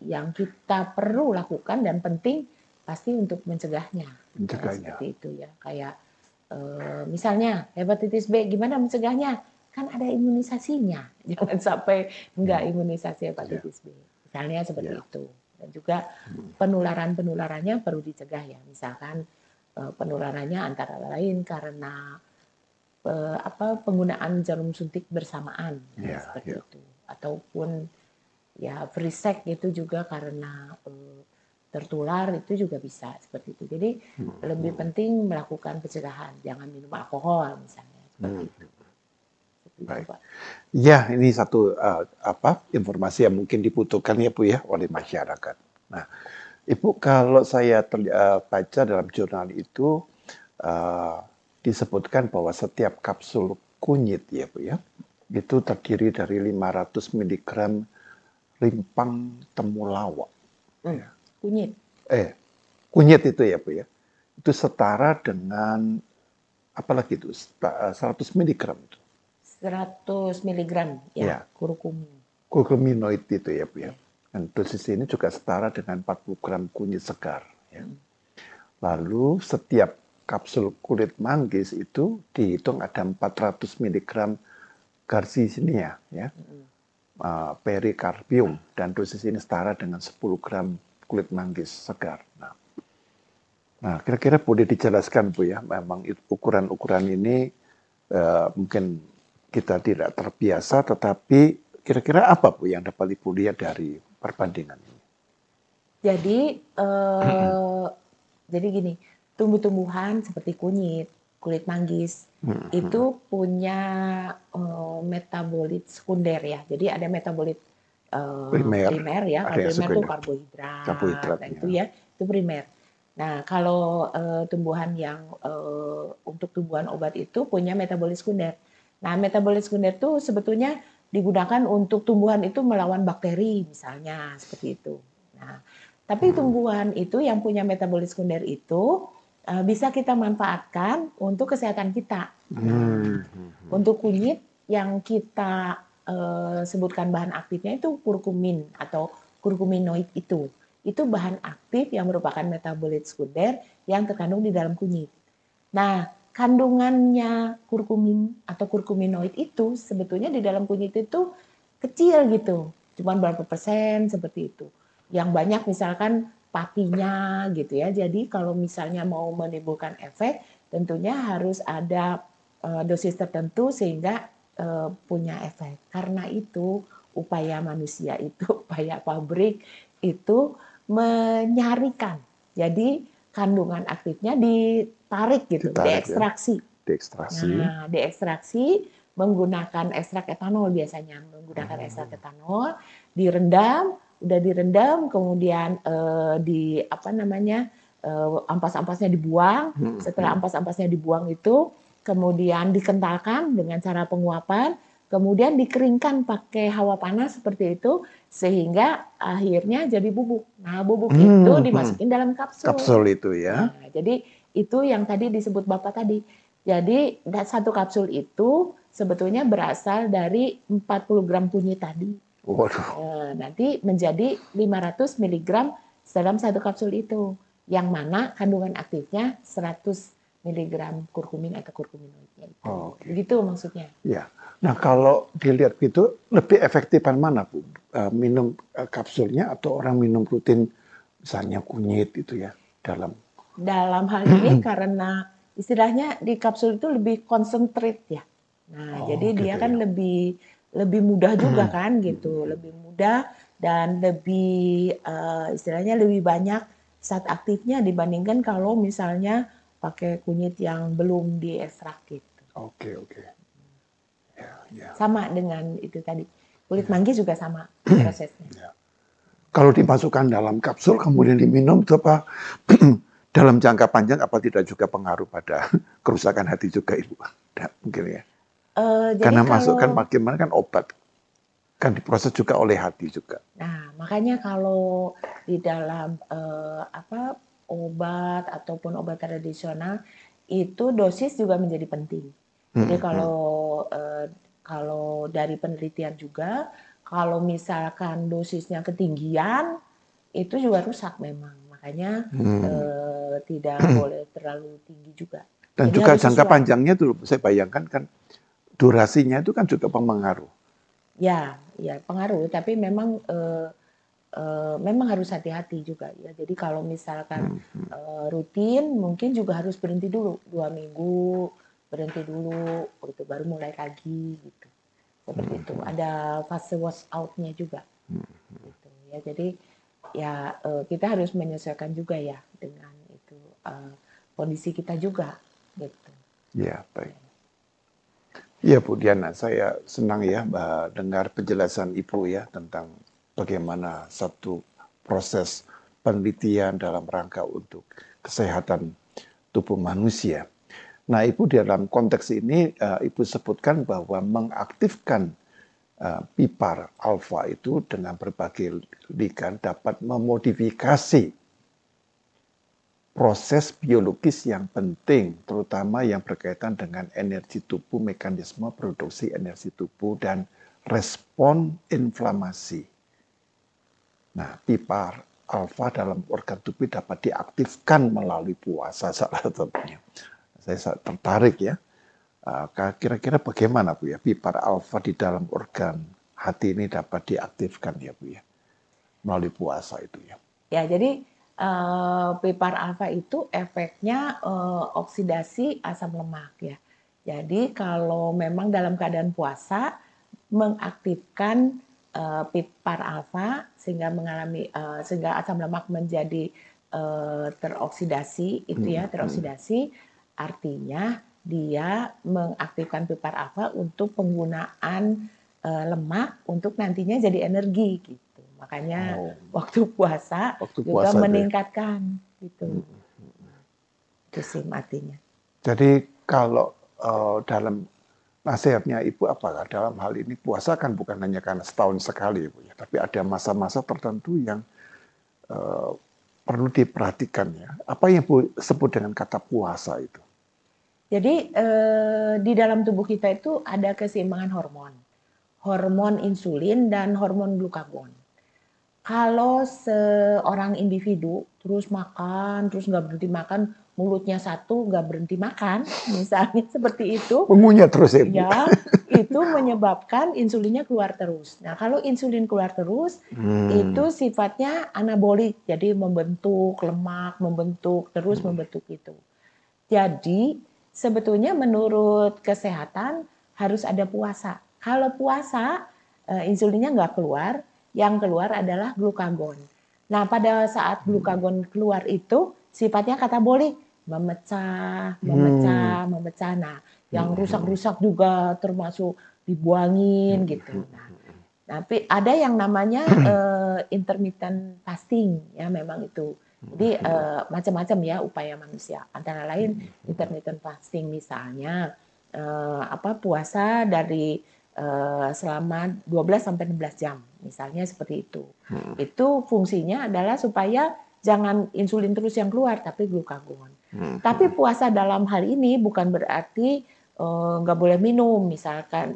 yang kita perlu lakukan dan penting pasti untuk mencegahnya. Seperti itu ya. Kayak misalnya hepatitis B gimana mencegahnya? Kan ada imunisasinya. Jangan sampai enggak imunisasi hepatitis B. Misalnya seperti itu. Dan juga penularannya perlu dicegah ya. Misalkan penularannya antara lain karena penggunaan jarum suntik bersamaan seperti itu. Ataupun ya free sex itu juga karena tertular itu juga bisa seperti itu. Jadi lebih penting melakukan pencegahan, jangan minum alkohol misalnya seperti itu. Baik. Ya, ini satu informasi yang mungkin dibutuhkan ya Bu ya oleh masyarakat. Nah, Ibu kalau saya baca dalam jurnal itu disebutkan bahwa setiap kapsul kunyit ya Bu ya itu terdiri dari 500 mg rimpang temulawak. Ya. Kunyit itu ya Bu ya. Itu setara dengan apalagi itu 100 mg itu. 100 mg ya. Kurkuminoid itu ya Bu ya. Dan dosis ini juga setara dengan 40 gram kunyit segar ya. Lalu setiap kapsul kulit manggis itu dihitung ada 400 mg garcinia ya. Perikarpium dan dosis ini setara dengan 10 gram kulit manggis segar. Nah, kira-kira boleh dijelaskan Bu ya, memang ukuran-ukuran ini mungkin kita tidak terbiasa, tetapi kira-kira apa Bu yang dapat Ibu lihat dari perbandingan ini? Jadi gini, tumbuh-tumbuhan seperti kulit manggis, itu punya metabolit sekunder ya. Jadi ada metabolit primer ya. Kalau primer itu karbohidrat, nah itu ya, itu primer. Nah kalau tumbuhan yang untuk tumbuhan obat itu punya metabolit sekunder. Nah metabolit sekunder itu sebetulnya digunakan untuk tumbuhan itu melawan bakteri misalnya seperti itu. Nah tapi tumbuhan itu yang punya metabolit sekunder itu bisa kita manfaatkan untuk kesehatan kita. Untuk kunyit yang kita sebutkan bahan aktifnya itu kurkumin atau kurkuminoid itu bahan aktif yang merupakan metabolit sekunder yang terkandung di dalam kunyit. Nah, kandungannya kurkumin atau kurkuminoid itu sebetulnya di dalam kunyit itu kecil gitu, cuma berapa persen seperti itu. Yang banyak misalkan patinya gitu ya. Jadi kalau misalnya mau menimbulkan efek, tentunya harus ada dosis tertentu sehingga punya efek. Karena itu upaya manusia itu, upaya pabrik itu menyarikan. Jadi kandungan aktifnya ditarik gitu, diekstraksi. Nah, diekstraksi menggunakan ekstrak etanol biasanya, menggunakan ekstrak etanol, direndam, udah direndam, kemudian ampas-ampasnya dibuang. Setelah ampas-ampasnya dibuang itu, kemudian dikentalkan dengan cara penguapan, kemudian dikeringkan pakai hawa panas seperti itu, sehingga akhirnya jadi bubuk. Nah, bubuk itu dimasukin dalam kapsul. Kapsul itu ya. Nah, jadi itu yang tadi disebut Bapak tadi. Jadi satu kapsul itu sebetulnya berasal dari 40 gram kunyit tadi. Waduh. Nanti menjadi 500 mg dalam satu kapsul itu. Yang mana kandungan aktifnya 100 mg kurkumin atau kurkuminoidnya itu. Begitu maksudnya. Ya. Nah, kalau dilihat gitu, lebih efektifan mana Bu? Minum kapsulnya atau orang minum rutin misalnya kunyit itu ya dalam hal ini karena istilahnya di kapsul itu lebih konsentrat ya. Nah, jadi dia kan lebih mudah juga kan gitu, lebih mudah dan lebih istilahnya lebih banyak zat aktifnya dibandingkan kalau misalnya pakai kunyit yang belum diekstrak gitu. Oke. Ya. Sama dengan itu tadi. Kulit manggis juga sama prosesnya. Ya. Kalau dimasukkan dalam kapsul kemudian diminum itu apa dalam jangka panjang apa tidak juga pengaruh pada kerusakan hati juga Ibu? Mungkin ya. Karena masukkan bagaimana kan obat kan diproses juga oleh hati juga. Nah, makanya kalau di dalam obat ataupun obat tradisional itu dosis juga menjadi penting. Jadi kalau dari penelitian juga, kalau misalkan dosisnya ketinggian, itu juga rusak memang. Makanya tidak boleh terlalu tinggi juga. Dan jadi juga jangka panjangnya tuh saya bayangkan kan durasinya itu kan juga pengaruh. Ya pengaruh. Tapi memang memang harus hati-hati juga ya. Jadi kalau misalkan rutin, mungkin juga harus berhenti dulu 2 minggu. Berhenti dulu, gitu, baru mulai lagi gitu. Seperti itu. Ada fase wash out-nya juga. Gitu, ya. Jadi ya kita harus menyesuaikan juga ya dengan itu kondisi kita juga gitu. Ya, baik. Ya Bu Diana, saya senang ya dengar penjelasan Ibu ya tentang bagaimana satu proses penelitian dalam rangka untuk kesehatan tubuh manusia. Nah, Ibu dalam konteks ini, Ibu sebutkan bahwa mengaktifkan pipar alfa itu dengan berbagai ligand dapat memodifikasi proses biologis yang penting, terutama yang berkaitan dengan energi tubuh, mekanisme produksi energi tubuh, dan respon inflamasi. Nah, pipar alfa dalam organ tubuh dapat diaktifkan melalui puasa salah satunya. Saya tertarik ya. Kira-kira bagaimana Bu ya pipar alfa di dalam organ hati ini dapat diaktifkan ya Bu ya melalui puasa itu ya. Ya jadi pipar alfa itu efeknya oksidasi asam lemak ya. Jadi kalau memang dalam keadaan puasa mengaktifkan pipar alfa sehingga sehingga asam lemak menjadi teroksidasi itu ya, teroksidasi artinya dia mengaktifkan pipar alfa untuk penggunaan lemak untuk nantinya jadi energi gitu. Makanya waktu puasa juga meningkatkan gitu. Itu sih artinya. Jadi kalau dalam nasihatnya Ibu apakah dalam hal ini puasa kan bukan hanya karena setahun sekali Ibu ya, tapi ada masa-masa tertentu yang perlu diperhatikan ya. Apa yang Ibu sebut dengan kata puasa itu? Jadi di dalam tubuh kita itu ada keseimbangan hormon. Hormon insulin dan hormon glukagon. Kalau seorang individu terus makan, terus nggak berhenti makan, mulutnya satu nggak berhenti makan, misalnya seperti itu. Mengunyah terus ya, Bu? Ya, itu menyebabkan insulinnya keluar terus. Nah, kalau insulin keluar terus, itu sifatnya anabolik, jadi membentuk lemak, membentuk itu. Jadi sebetulnya menurut kesehatan harus ada puasa. Kalau puasa, insulinnya nggak keluar, yang keluar adalah glukagon. Nah, pada saat glukagon keluar itu sifatnya katabolik, memecah. Nah, yang rusak-rusak juga termasuk dibuangin gitu. Nah, tapi ada yang namanya intermittent fasting ya, memang itu. Jadi macam-macam ya upaya manusia. Antara lain intermittent fasting misalnya puasa dari selama 12 sampai 16 jam misalnya seperti itu. Itu fungsinya adalah supaya jangan insulin terus yang keluar tapi glukagon. Tapi puasa dalam hal ini bukan berarti nggak boleh minum, misalkan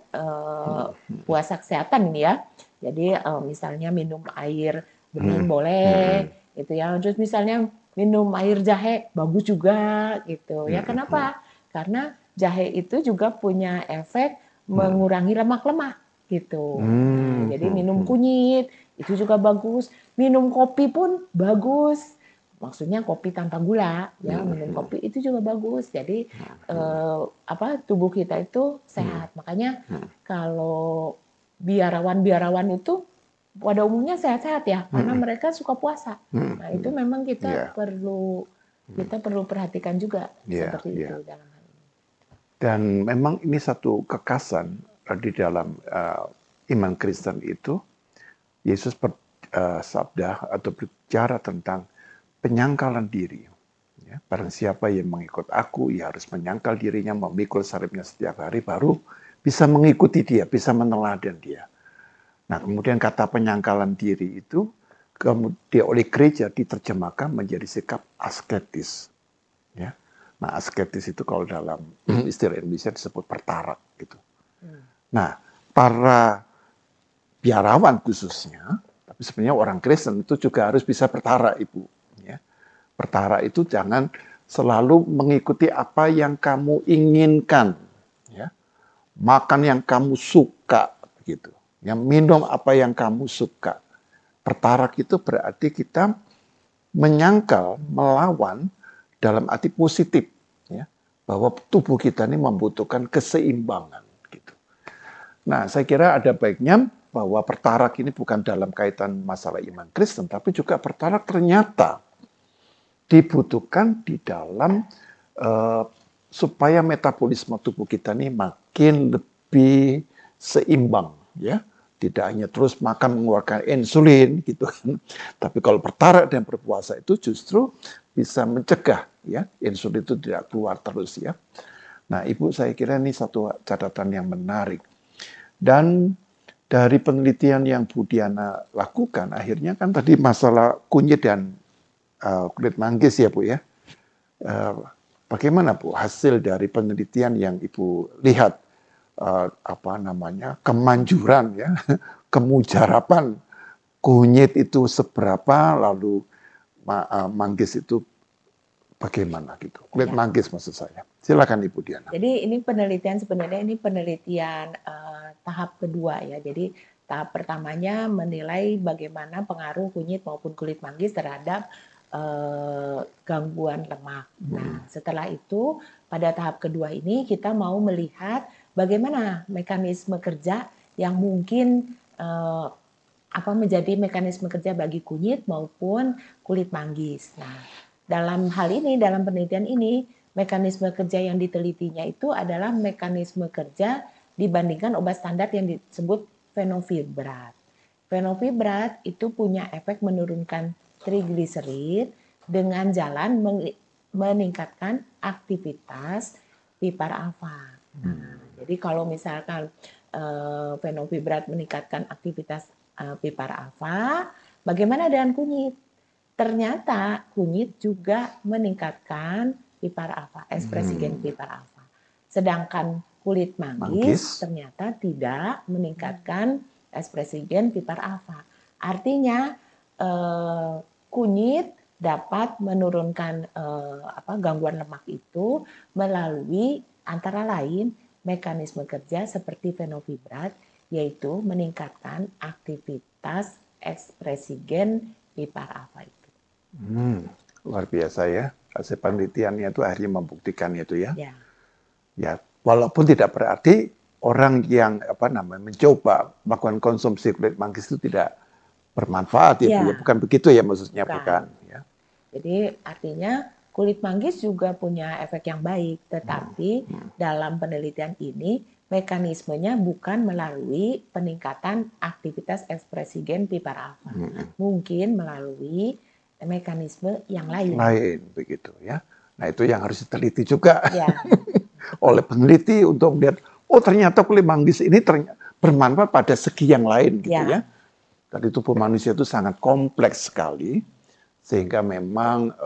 puasa kesehatan ini ya. Jadi misalnya minum air bening boleh, gitu ya. Terus misalnya minum air jahe bagus juga, gitu ya. Kenapa? Karena jahe itu juga punya efek mengurangi lemak-lemak, gitu. Nah, jadi minum kunyit itu juga bagus. Minum kopi pun bagus. Maksudnya kopi tanpa gula, ya minum kopi itu juga bagus. Jadi tubuh kita itu sehat. Makanya kalau biarawan itu pada umumnya sehat-sehat ya, karena mereka suka puasa. Nah itu memang kita perlu perhatikan juga seperti itu dalam hal ini. Dan memang ini satu kekasan di dalam iman Kristen itu. Yesus bersabda atau berbicara tentang penyangkalan diri. Ya, barang siapa yang mengikut aku, ia harus menyangkal dirinya, memikul salibnya setiap hari, baru bisa mengikuti dia, bisa meneladan dia. Nah, kemudian kata penyangkalan diri itu kemudian oleh gereja diterjemahkan menjadi sikap asketis. Ya. Nah, asketis itu kalau dalam istilah Indonesia disebut pertarak gitu. Nah, para biarawan khususnya, tapi sebenarnya orang Kristen itu juga harus bisa pertarak, Ibu. Ya. Pertarak itu jangan selalu mengikuti apa yang kamu inginkan, ya. Makan yang kamu suka, gitu. Yang minum apa yang kamu suka. Pertarak itu berarti kita menyangkal, melawan dalam arti positif, ya, bahwa tubuh kita ini membutuhkan keseimbangan. Gitu. Nah, saya kira ada baiknya bahwa pertarak ini bukan dalam kaitan masalah iman Kristen, tapi juga pertarak ternyata dibutuhkan di dalam supaya metabolisme tubuh kita ini makin lebih seimbang, ya. Tidak hanya terus makan mengeluarkan insulin gitu kan. Tapi kalau pertarak dan berpuasa itu justru bisa mencegah ya insulin itu tidak keluar terus ya. Nah, Ibu saya kira ini satu catatan yang menarik. Dan dari penelitian yang Bu Diana lakukan akhirnya kan tadi masalah kunyit dan kulit manggis ya Bu ya. Bagaimana Bu hasil dari penelitian yang Ibu lihat? Kemanjuran ya, kemujarapan kunyit itu seberapa, lalu manggis itu bagaimana gitu. Kulit manggis maksud saya. Silakan Ibu Diana. Jadi ini penelitian tahap kedua ya. Jadi tahap pertamanya menilai bagaimana pengaruh kunyit maupun kulit manggis terhadap gangguan lemak. Nah, setelah itu pada tahap kedua ini kita mau melihat bagaimana mekanisme kerja yang mungkin menjadi mekanisme kerja bagi kunyit maupun kulit manggis. Nah, dalam hal ini, dalam penelitian ini, mekanisme kerja yang ditelitinya itu adalah mekanisme kerja dibandingkan obat standar yang disebut fenofibrat. Fenofibrat itu punya efek menurunkan trigliserid dengan jalan meningkatkan aktivitas pipar alfa. Nah, jadi kalau misalkan fenofibrat meningkatkan aktivitas pipar alfa, bagaimana dengan kunyit? Ternyata kunyit juga meningkatkan pipar alfa, ekspresi gen pipar alfa. Sedangkan kulit manggis ternyata tidak meningkatkan ekspresi gen pipar alfa. Artinya kunyit dapat menurunkan gangguan lemak itu melalui antara lain mekanisme kerja seperti fenofibrat, yaitu meningkatkan aktivitas ekspresi gen pipar alfa itu. Luar biasa ya, hasil penelitiannya itu akhirnya membuktikan itu ya. Ya, walaupun tidak berarti orang yang mencoba melakukan konsumsi kulit manggis itu tidak bermanfaat ya, bukan begitu ya maksudnya, bukan ya. Jadi artinya kulit manggis juga punya efek yang baik, tetapi dalam penelitian ini mekanismenya bukan melalui peningkatan aktivitas ekspresi gen pipar alfa, mungkin melalui mekanisme yang lain. Begitu ya. Nah, itu yang harus diteliti juga oleh peneliti untuk melihat, oh ternyata kulit manggis ini bermanfaat pada segi yang lain gitu ya. Tadi tubuh manusia itu sangat kompleks sekali, sehingga memang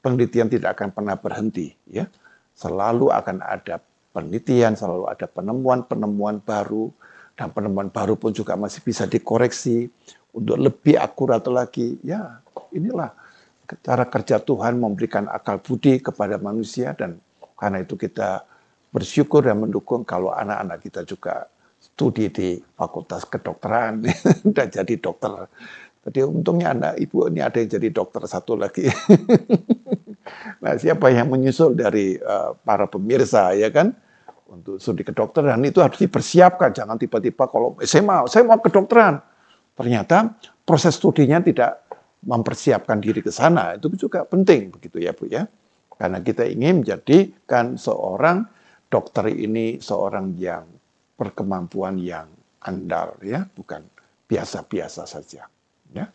penelitian tidak akan pernah berhenti ya. Selalu akan ada penelitian, selalu ada penemuan-penemuan baru, dan penemuan baru pun juga masih bisa dikoreksi untuk lebih akurat lagi. Ya, inilah cara kerja Tuhan memberikan akal budi kepada manusia, dan karena itu kita bersyukur dan mendukung kalau anak-anak kita juga studi di Fakultas Kedokteran dan jadi dokter. Jadi untungnya anak ibu ini ada yang jadi dokter satu lagi. Nah, siapa yang menyusul dari para pemirsa ya kan untuk studi kedokteran itu harus dipersiapkan, jangan tiba-tiba kalau saya mau kedokteran. Ternyata proses studinya tidak mempersiapkan diri ke sana, itu juga penting begitu ya Bu ya. Karena kita ingin menjadikan seorang dokter ini seorang yang berkemampuan yang andal ya, bukan biasa-biasa saja ya.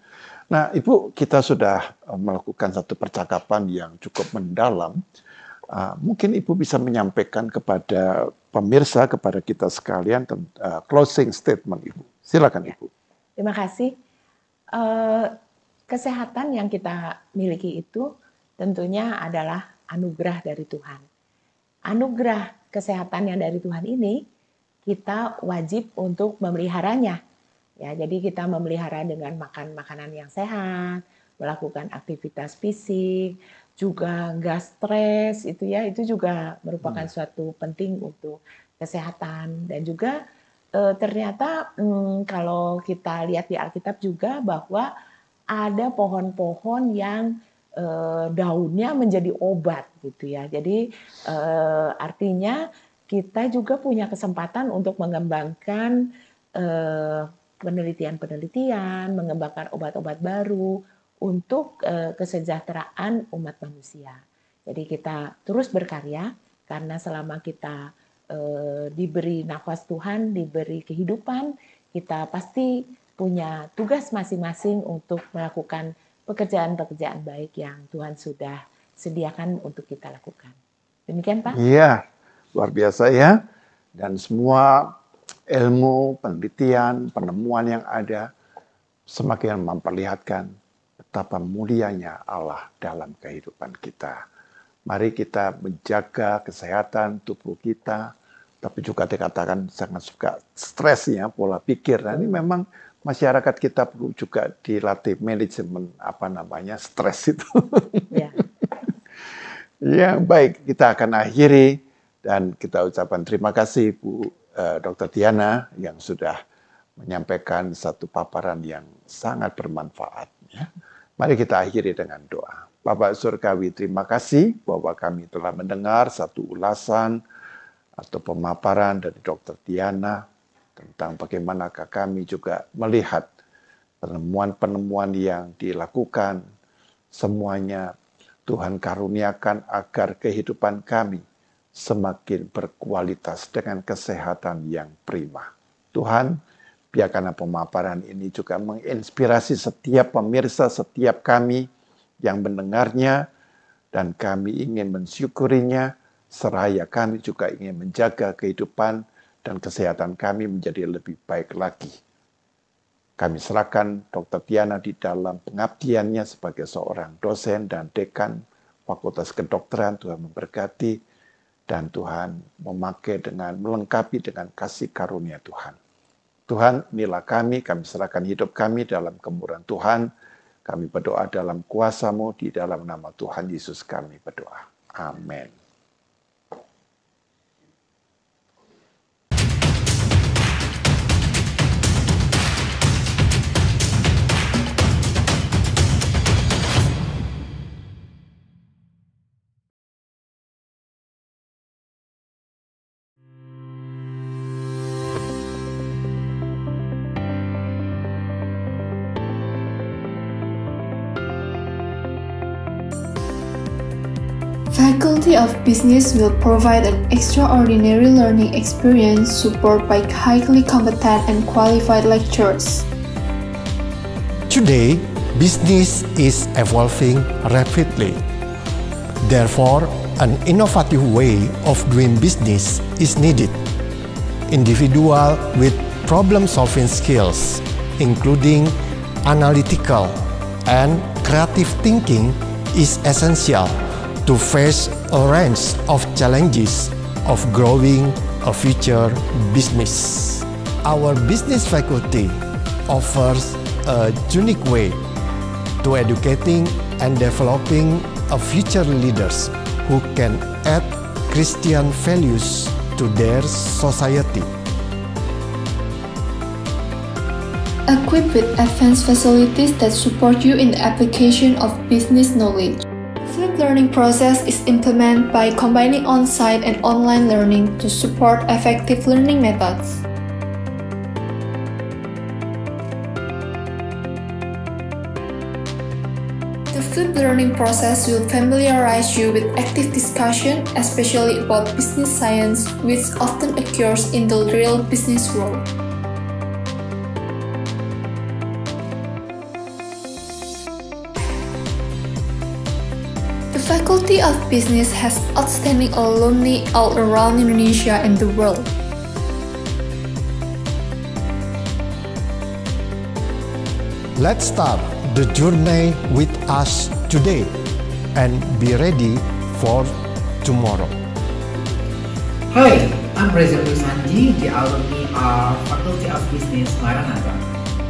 Nah, Ibu, kita sudah melakukan satu percakapan yang cukup mendalam. Mungkin Ibu bisa menyampaikan kepada pemirsa, kepada kita sekalian closing statement Ibu. Silakan Ibu. Terima kasih. Kesehatan yang kita miliki itu tentunya adalah anugerah dari Tuhan. Anugerah kesehatan yang dari Tuhan ini kita wajib untuk memeliharanya. Ya, jadi kita memelihara dengan makan makanan yang sehat, melakukan aktivitas fisik, juga nggak stres itu juga merupakan suatu penting untuk kesehatan. Dan juga ternyata kalau kita lihat di Alkitab juga bahwa ada pohon-pohon yang daunnya menjadi obat gitu ya. Jadi artinya kita juga punya kesempatan untuk mengembangkan penelitian-penelitian, mengembangkan obat-obat baru untuk kesejahteraan umat manusia. Jadi kita terus berkarya karena selama kita diberi nafas Tuhan, diberi kehidupan, kita pasti punya tugas masing-masing untuk melakukan pekerjaan-pekerjaan baik yang Tuhan sudah sediakan untuk kita lakukan. Demikian Pak? Iya, luar biasa ya. Dan semua ilmu, penelitian, penemuan yang ada semakin memperlihatkan betapa mulianya Allah dalam kehidupan kita. Mari kita menjaga kesehatan tubuh kita, tapi juga dikatakan sangat suka stresnya, pola pikir. Nah, ini memang masyarakat kita perlu juga dilatih manajemen stres itu. Ya. Ya, baik, kita akan akhiri dan kita ucapkan terima kasih Bu Dr. Diana yang sudah menyampaikan satu paparan yang sangat bermanfaat. Ya. Mari kita akhiri dengan doa. Bapak Surgawi, terima kasih bahwa kami telah mendengar satu ulasan atau pemaparan dari Dr. Diana tentang bagaimanakah kami juga melihat penemuan-penemuan yang dilakukan. Semuanya Tuhan karuniakan agar kehidupan kami semakin berkualitas dengan kesehatan yang prima. Tuhan, biarkanlah pemaparan ini juga menginspirasi setiap pemirsa, setiap kami yang mendengarnya, dan kami ingin mensyukurinya, seraya kami juga ingin menjaga kehidupan dan kesehatan kami menjadi lebih baik lagi. Kami serahkan Dr. Diana di dalam pengabdiannya sebagai seorang dosen dan dekan Fakultas Kedokteran. Tuhan memberkati, dan Tuhan memakai dengan melengkapi dengan kasih karunia Tuhan. Tuhan, inilah kami serahkan hidup kami dalam kemurahan Tuhan. Kami berdoa dalam kuasa-Mu, di dalam nama Tuhan Yesus kami berdoa. Amin. Faculty of Business will provide an extraordinary learning experience supported by highly competent and qualified lecturers. Today, business is evolving rapidly. Therefore, an innovative way of doing business is needed. Individuals with problem-solving skills, including analytical and creative thinking, is essential to face a range of challenges of growing a future business. Our business faculty offers a unique way to educating and developing a future leaders who can add Christian values to their society. Equipped with advanced facilities that support you in the application of business knowledge. Flipped learning process is implemented by combining on-site and online learning to support effective learning methods. The flipped learning process will familiarize you with active discussion, especially about business science, which often occurs in the real business world. The Faculty of Business has outstanding alumni all around Indonesia and the world. Let's start the journey with us today and be ready for tomorrow. Hi, I'm Reza Sanji, the alumni of Faculty of Business Maranatha.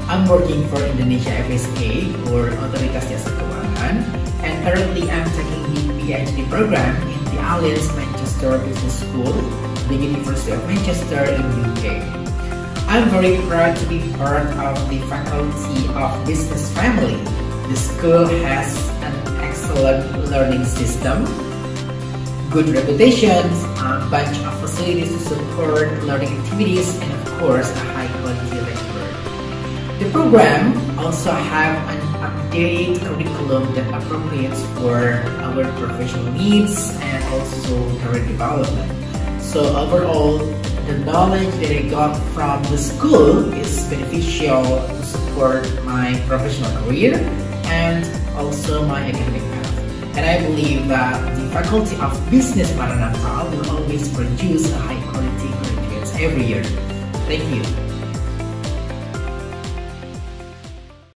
I'm working for Indonesia FSA or Otoritas Jasa Keuangan, and currently I'm taking the PhD program in the Alliance Manchester Business School, the University of Manchester in UK. I'm very proud to be part of the Faculty of Business family. The school has an excellent learning system, good reputation, a bunch of facilities to support learning activities, and of course a high quality lecturer. The program also have an updated curriculum that appropriates for our professional needs and also career development. So overall, the knowledge that I got from the school is beneficial to support my professional career and also my academic path. And I believe that the Faculty of Business Maranatha will always produce high quality graduates every year. Thank you.